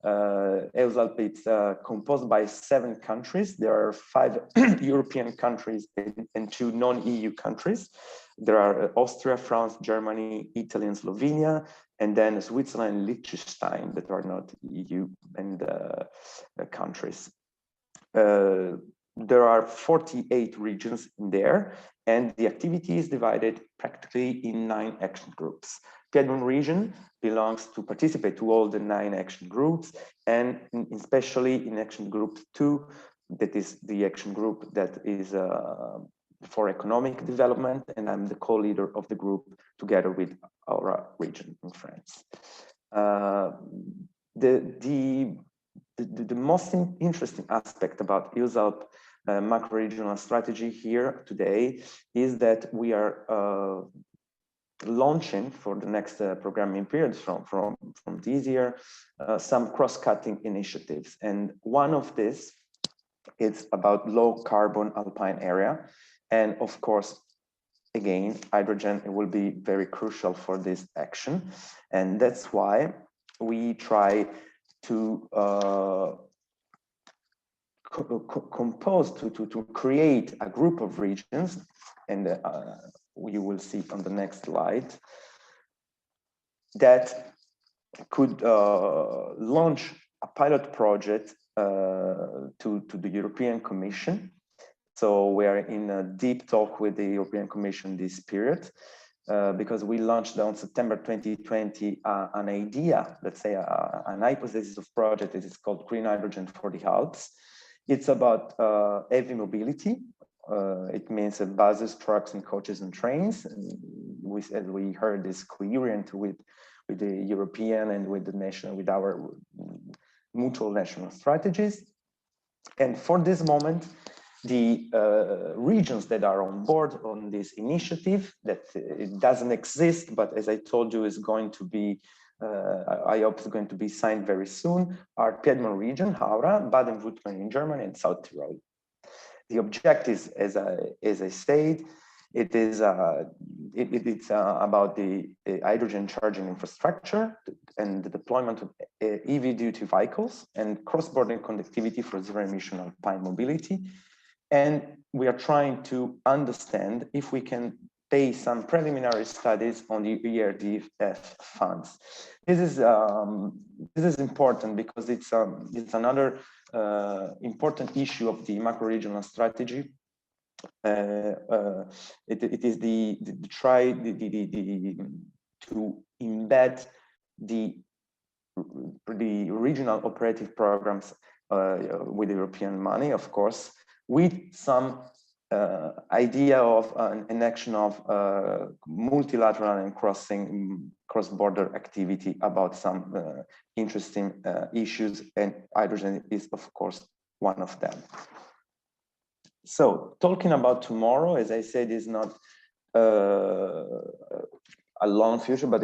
Alps is composed by 7 countries. There are 5 European countries and 2 non-EU countries. There are Austria, France, Germany, Italy, and Slovenia, and then Switzerland and Liechtenstein that are not EU and countries. There are 48 regions in there, and the activity is divided practically in 9 action groups. Piedmont region belongs to participate to all the 9 action groups, and especially in action group 2, that is the action group that is for economic development, and I'm the co-leader of the group together with our region in France. The most interesting aspect about Alps macro-regional strategy here today is that we are launching for the next programming period from this year some cross-cutting initiatives, and one of this is about low carbon alpine area, and of course again hydrogen will be very crucial for this action, and that's why we try to to create a group of regions, and you will see on the next slide, that could launch a pilot project to the European Commission. So we are in a deep talk with the European Commission this period, because we launched on September 2020 an idea, let's say an hypothesis of project that is called Green Hydrogen for the Alps. It's about heavy mobility. It means buses, trucks, and coaches and trains. And we heard this coherent with the European and with the national, with our mutual national strategies. And for this moment, the regions that are on board on this initiative, that it doesn't exist, but as I told you, is going to be, I hope it's going to be signed very soon, are Piedmont region, Haura, Baden-Württemberg in Germany, and South Tyrol. The objectives, as I said, it is about the hydrogen charging infrastructure and the deployment of EV duty vehicles and cross-border connectivity for zero-emission alpine mobility. And we are trying to understand if we can pay some preliminary studies on the ERDF funds. This is important because it's another important issue of the macro-regional strategy. It is to embed the regional operative programs with European money, of course, with some idea of an action of multilateral and cross-border activity about some interesting issues, and hydrogen is, of course, one of them. So, talking about tomorrow, as I said, is not a long future, but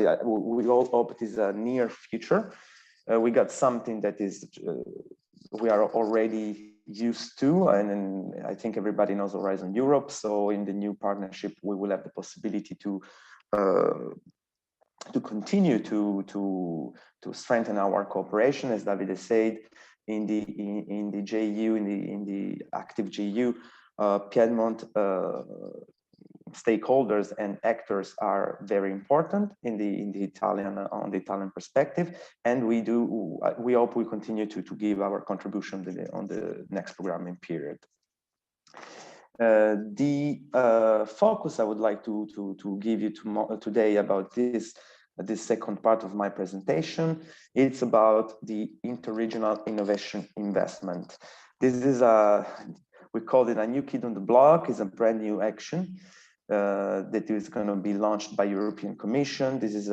we all hope it is a near future. We got something that is we are already used to, and I think everybody knows Horizon Europe. So in the new partnership, we will have the possibility to continue to strengthen our cooperation, as Davide said, in the JU, in the active GU. Piedmont stakeholders and actors are very important in the Italian perspective, and we hope we continue to give our contribution on the next programming period. The focus I would like to give you today about this second part of my presentation, it's about the interregional innovation investment. This is we call it a new kid on the block. It's a brand new action that is going to be launched by European Commission. This is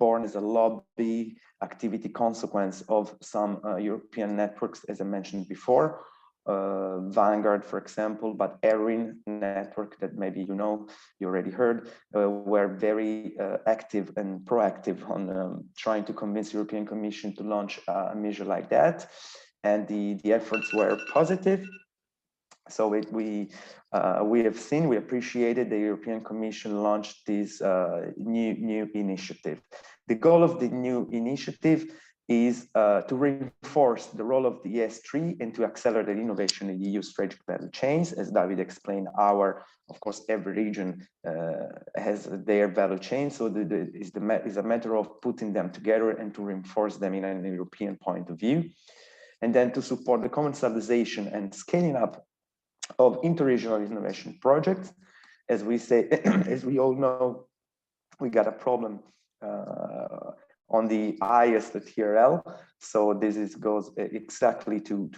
born as a lobby activity consequence of some European networks, as I mentioned before, Vanguard, for example, but ERIN network that maybe you already heard, were very active and proactive on trying to convince European Commission to launch a measure like that, and the efforts were positive. So we appreciated the European Commission launched this new initiative. The goal of the new initiative is to reinforce the role of the ES3 and to accelerate innovation in EU strategic value chains. As David explained, of course, every region has their value chain, so it's a matter of putting them together and to reinforce them in an European point of view, and then to support the commercialization and scaling up of interregional innovation projects. As we say, as we all know, we got a problem on the highest TRL. So this goes exactly to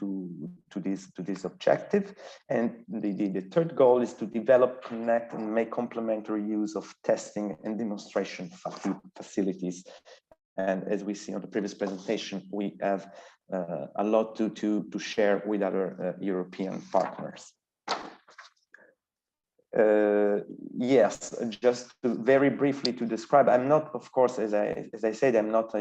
this objective. And the third goal is to develop, connect, and make complementary use of testing and demonstration facilities. And as we see on the previous presentation, we have a lot to share with other European partners. Yes, just very briefly to describe, I'm not, of course, as I said, I'm not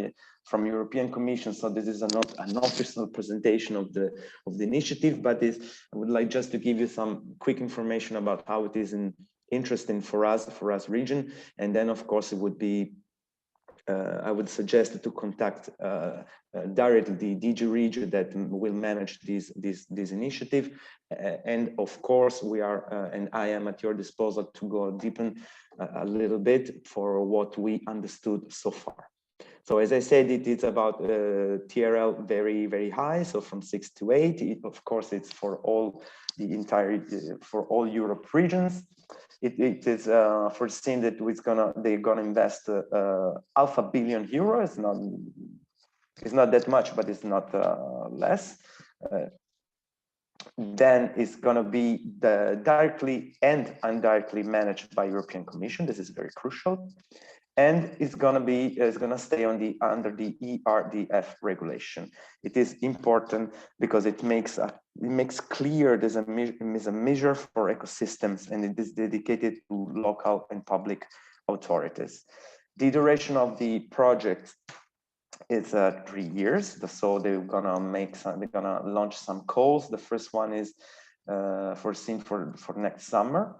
from European Commission, so this is not an official presentation of the initiative, but I would like just to give you some quick information about how it is interesting for us region, and then of course it would be I would suggest to contact directly the DG region that will manage this initiative, and of course we are and I am at your disposal to go deepen a little bit for what we understood so far. So as I said, it is about TRL very, very high, so from 6 to 8. Of course, it's for all for all Europe regions. It is foreseen that they're gonna invest €500 million. It's not that much, but it's not less. Then it's gonna be directly and indirectly managed by European Commission. This is very crucial. And it's gonna stay under the ERDF regulation. It is important because it makes clear there's a measure for ecosystems, and it is dedicated to local and public authorities. The duration of the project is 3 years. So they're gonna launch some calls. The first one is foreseen for next summer.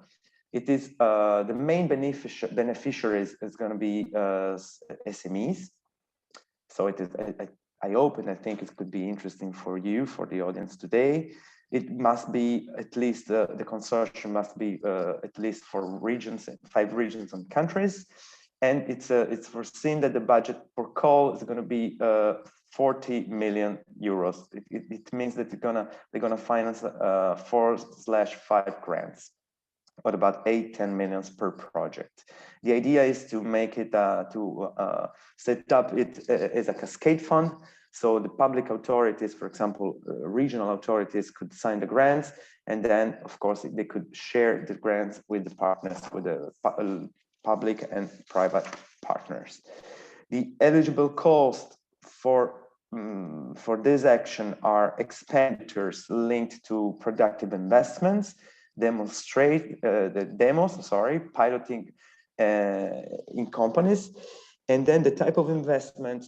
It is the main beneficiaries is going to be SMEs. So it is. I hope and I think it could be interesting for you, for the audience today. it must be at least, the consortium must be at least for regions, 5 regions and countries. And it's foreseen that the budget for coal is going to be 40 million euros. It means that they're gonna finance 4/5 grants, but about 8-10 millions per project. The idea is to make it set up it as a cascade fund. So the public authorities, for example, regional authorities, could sign the grants, and then of course they could share the grants with the partners, with the public and private partners. The eligible cost for this action are expenditures linked to productive investments, piloting in companies, and then the type of investments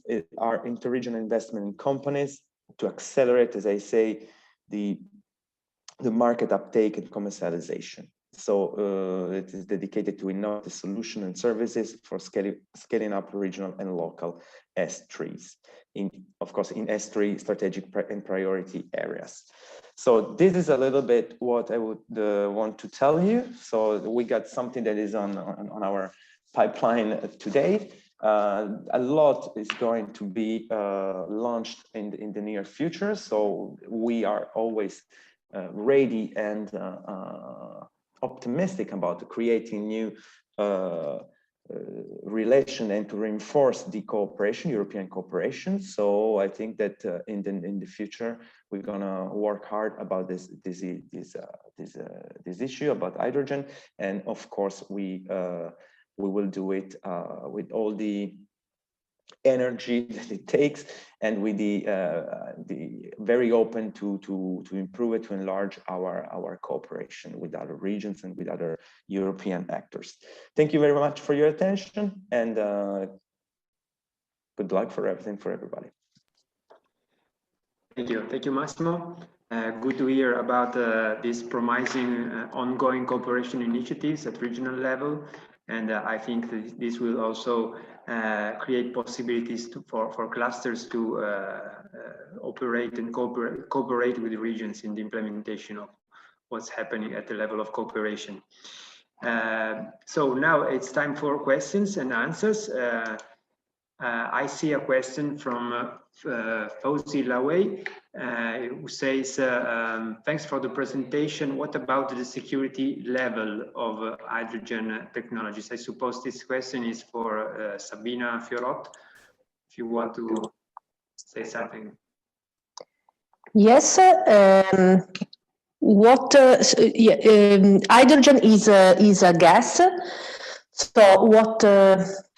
are interregional investment in companies to accelerate, as I say, the market uptake and commercialization. So it is dedicated to innovative solutions and services for scaling up regional and local S3s, of course, in S3 strategic and priority areas. So this is a little bit what I would want to tell you. So we got something that is on our pipeline today. A lot is going to be launched in the near future. So we are always ready and optimistic about creating new relation and to reinforce the cooperation, European cooperation. So I think that in the future we're gonna work hard about this issue about hydrogen, and of course we will do it with all the energy that it takes, and with the very open to improve it, to enlarge our cooperation with other regions and with other European actors. Thank you very much for your attention, and good luck for everything for everybody. Thank you, Massimo. Good to hear about these promising ongoing cooperation initiatives at regional level. And I think that this will also create possibilities for clusters to operate and cooperate with the regions in the implementation of what's happening at the level of cooperation. So now it's time for questions and answers. I see a question from Fauzi Laway, who says, thanks for the presentation. What about the security level of hydrogen technologies? I suppose this question is for Sabina Fiorot, if you want to say something. Yes. Hydrogen is a gas. So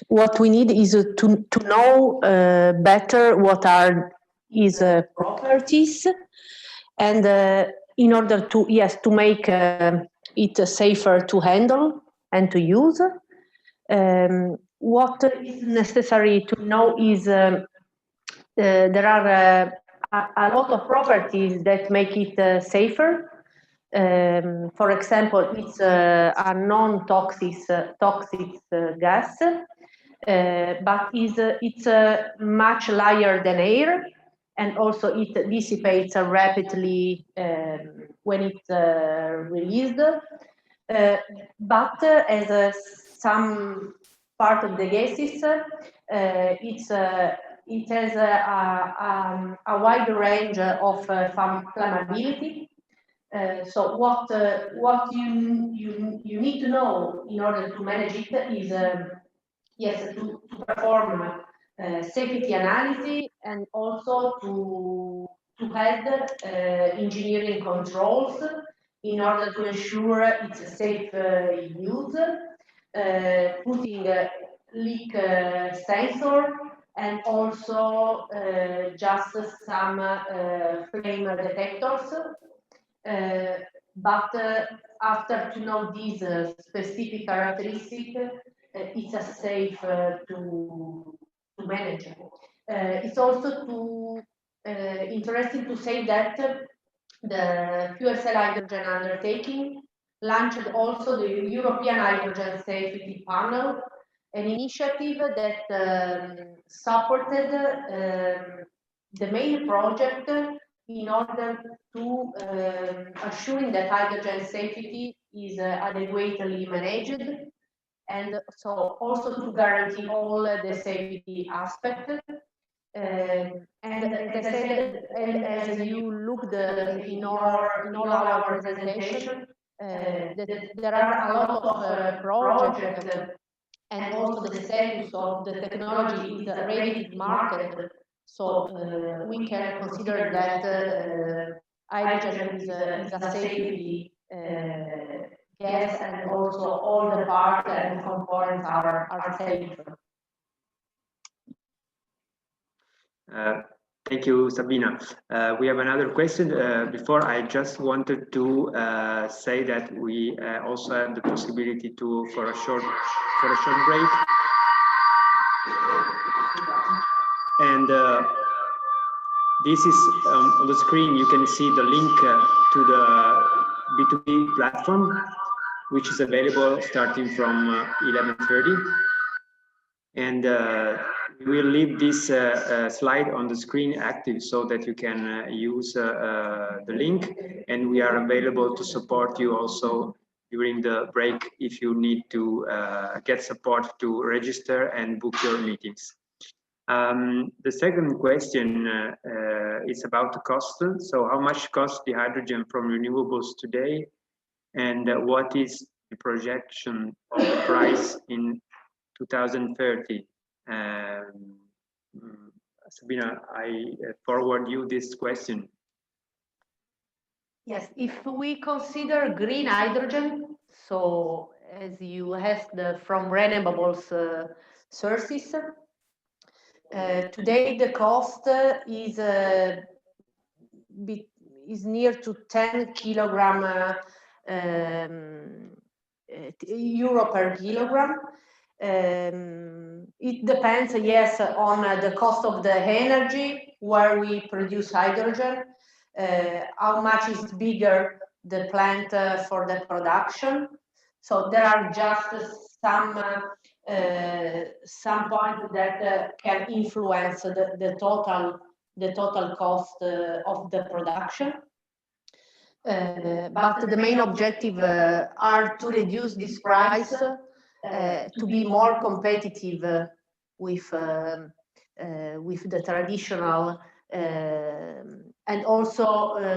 what we need is to know better what are its properties, and in order to make it safer to handle and to use. What is necessary to know is there are a lot of properties that make it safer. For example, it's a non-toxic gas, but it's much lighter than air, and also it dissipates rapidly when it's released. But as some part of the gases, it has a wide range of flammability. So what you need to know in order to manage it is to perform safety analysis, and also to have engineering controls in order to ensure its safe use, putting leak sensor, and also just some flame detectors. But after to know these specific characteristics, it's safe to manage. It's also interesting to say that the fuel cell hydrogen undertaking launched also the European Hydrogen Safety Panel, an initiative that supported the main project in order to assuring that hydrogen safety is adequately managed, and so also to guarantee all the safety aspects. And as I said, and as you looked in all our presentation, there are a lot of projects, and also the status of the technology is ready to market. So we can consider that hydrogen is a safety gas, and also all the parts and components are safe. Thank you, Sabina. We have another question. Before, I just wanted to say that we also have the possibility to for a short break. And this is on the screen. You can see the link to the B2B platform, which is available starting from 11:30. And we'll leave this slide on the screen active so that you can use the link, and we are available to support you also during the break if you need to get support to register and book your meetings. The second question is about the cost. So how much costs the hydrogen from renewables today, and what is the projection of the price in 2030? Sabina, I forward you this question. Yes, if we consider green hydrogen, so as you asked from renewables sources, today the cost is near to 10 kilogram euro per kilogram. It depends, yes, on the cost of the energy where we produce hydrogen, how much is bigger the plant for the production. So there are just some points that can influence the total cost of the production. But the main objective are to reduce this price to be more competitive with the traditional, and also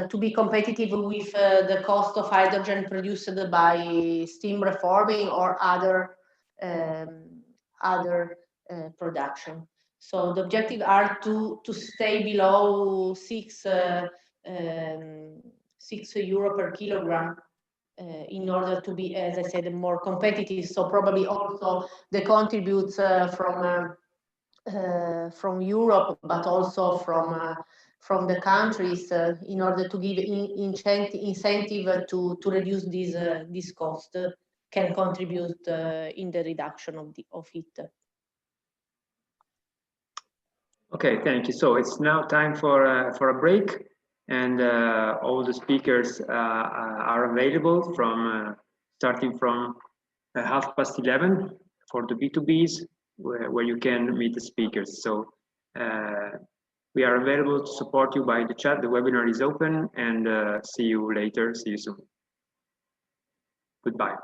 to be competitive with the cost of hydrogen produced by steam reforming or other production. So the objective are to stay below 6 euro per kilogram in order to be, as I said, more competitive. So probably also the contributes from Europe, but also from the countries in order to give incentive to reduce this cost can contribute in the reduction of it. Okay, thank you. So it's now time for a break, and all the speakers are available from starting from 11:30 for the B2Bs, where you can meet the speakers. So we are available to support you by the chat. The webinar is open, and see you later. See you soon. Goodbye.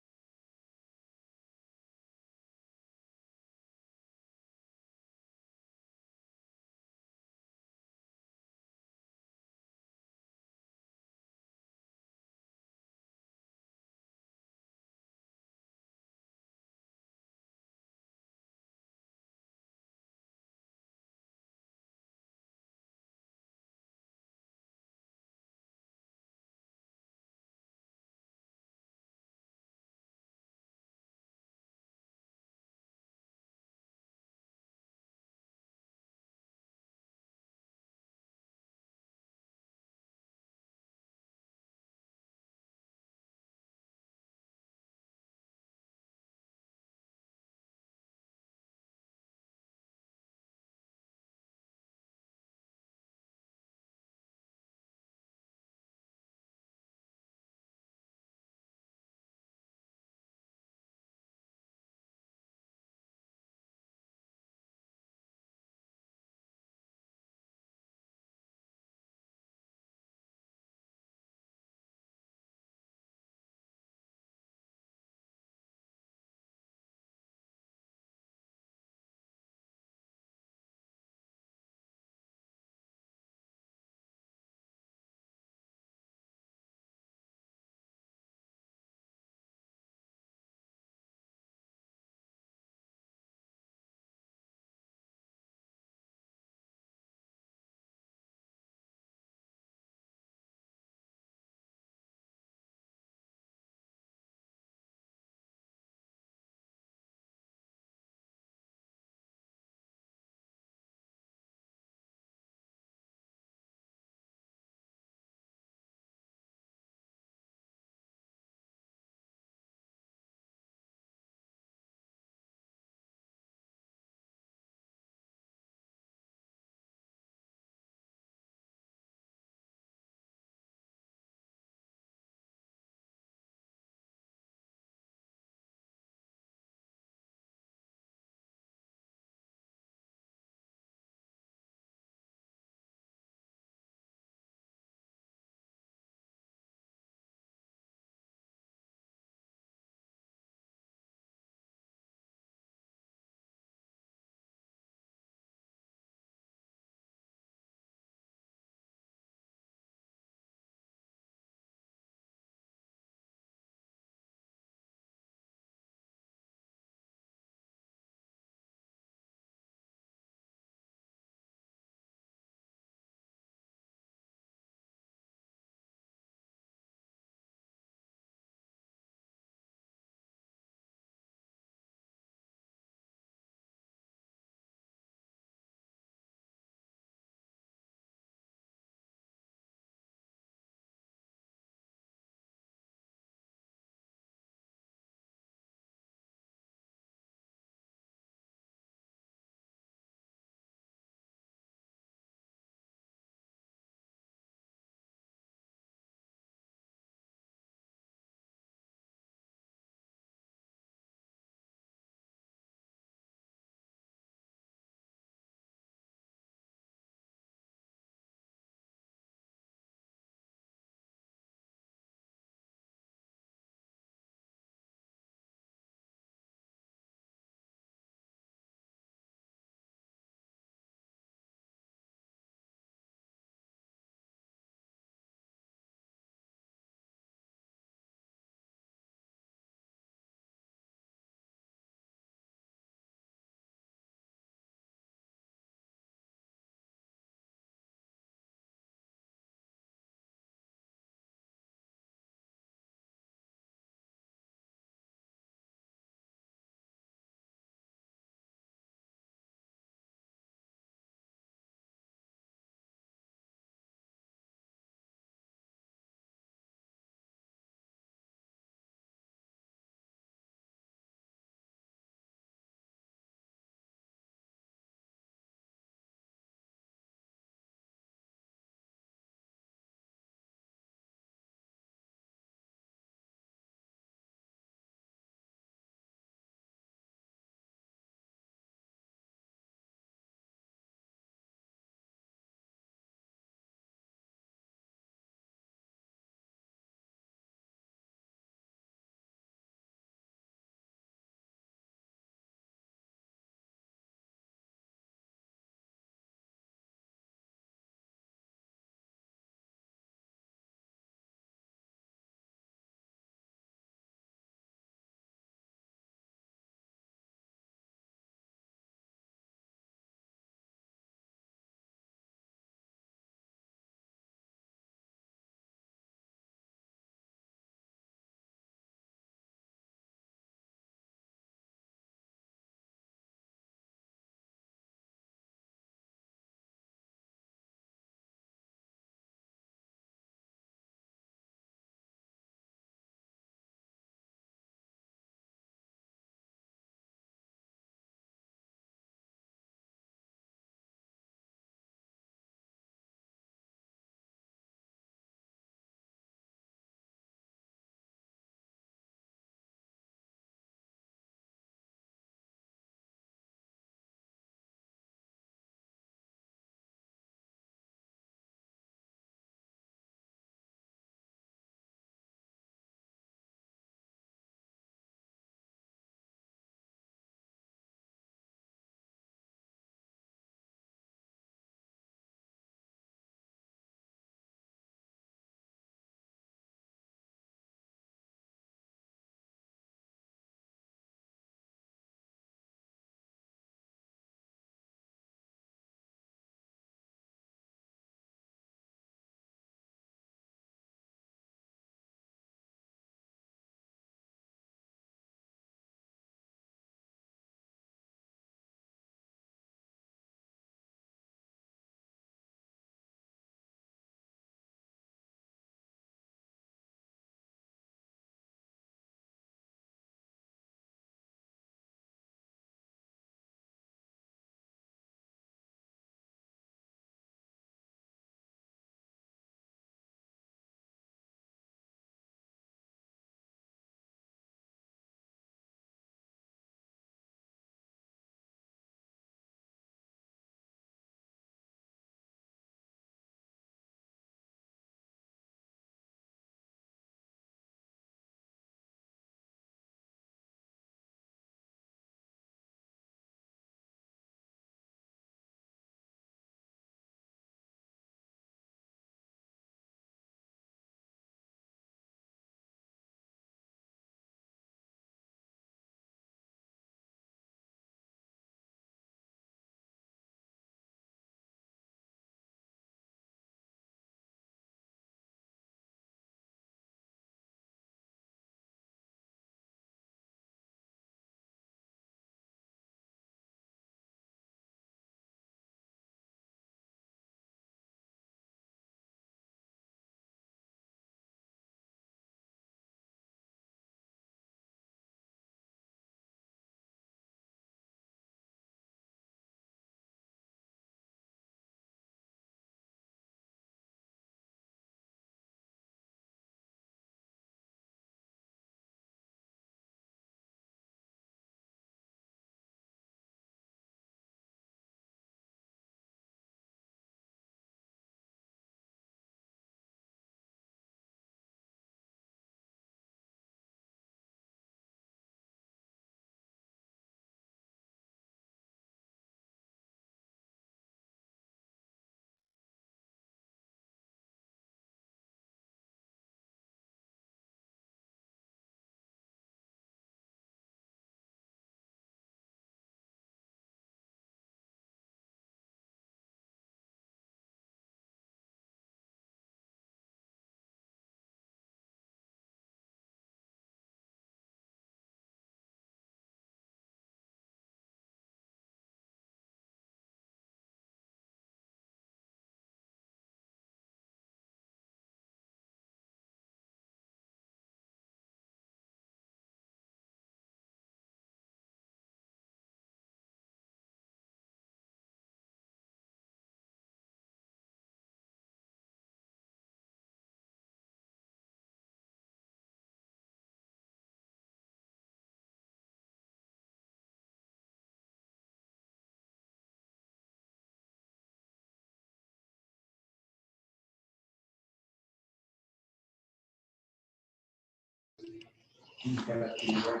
interattiva.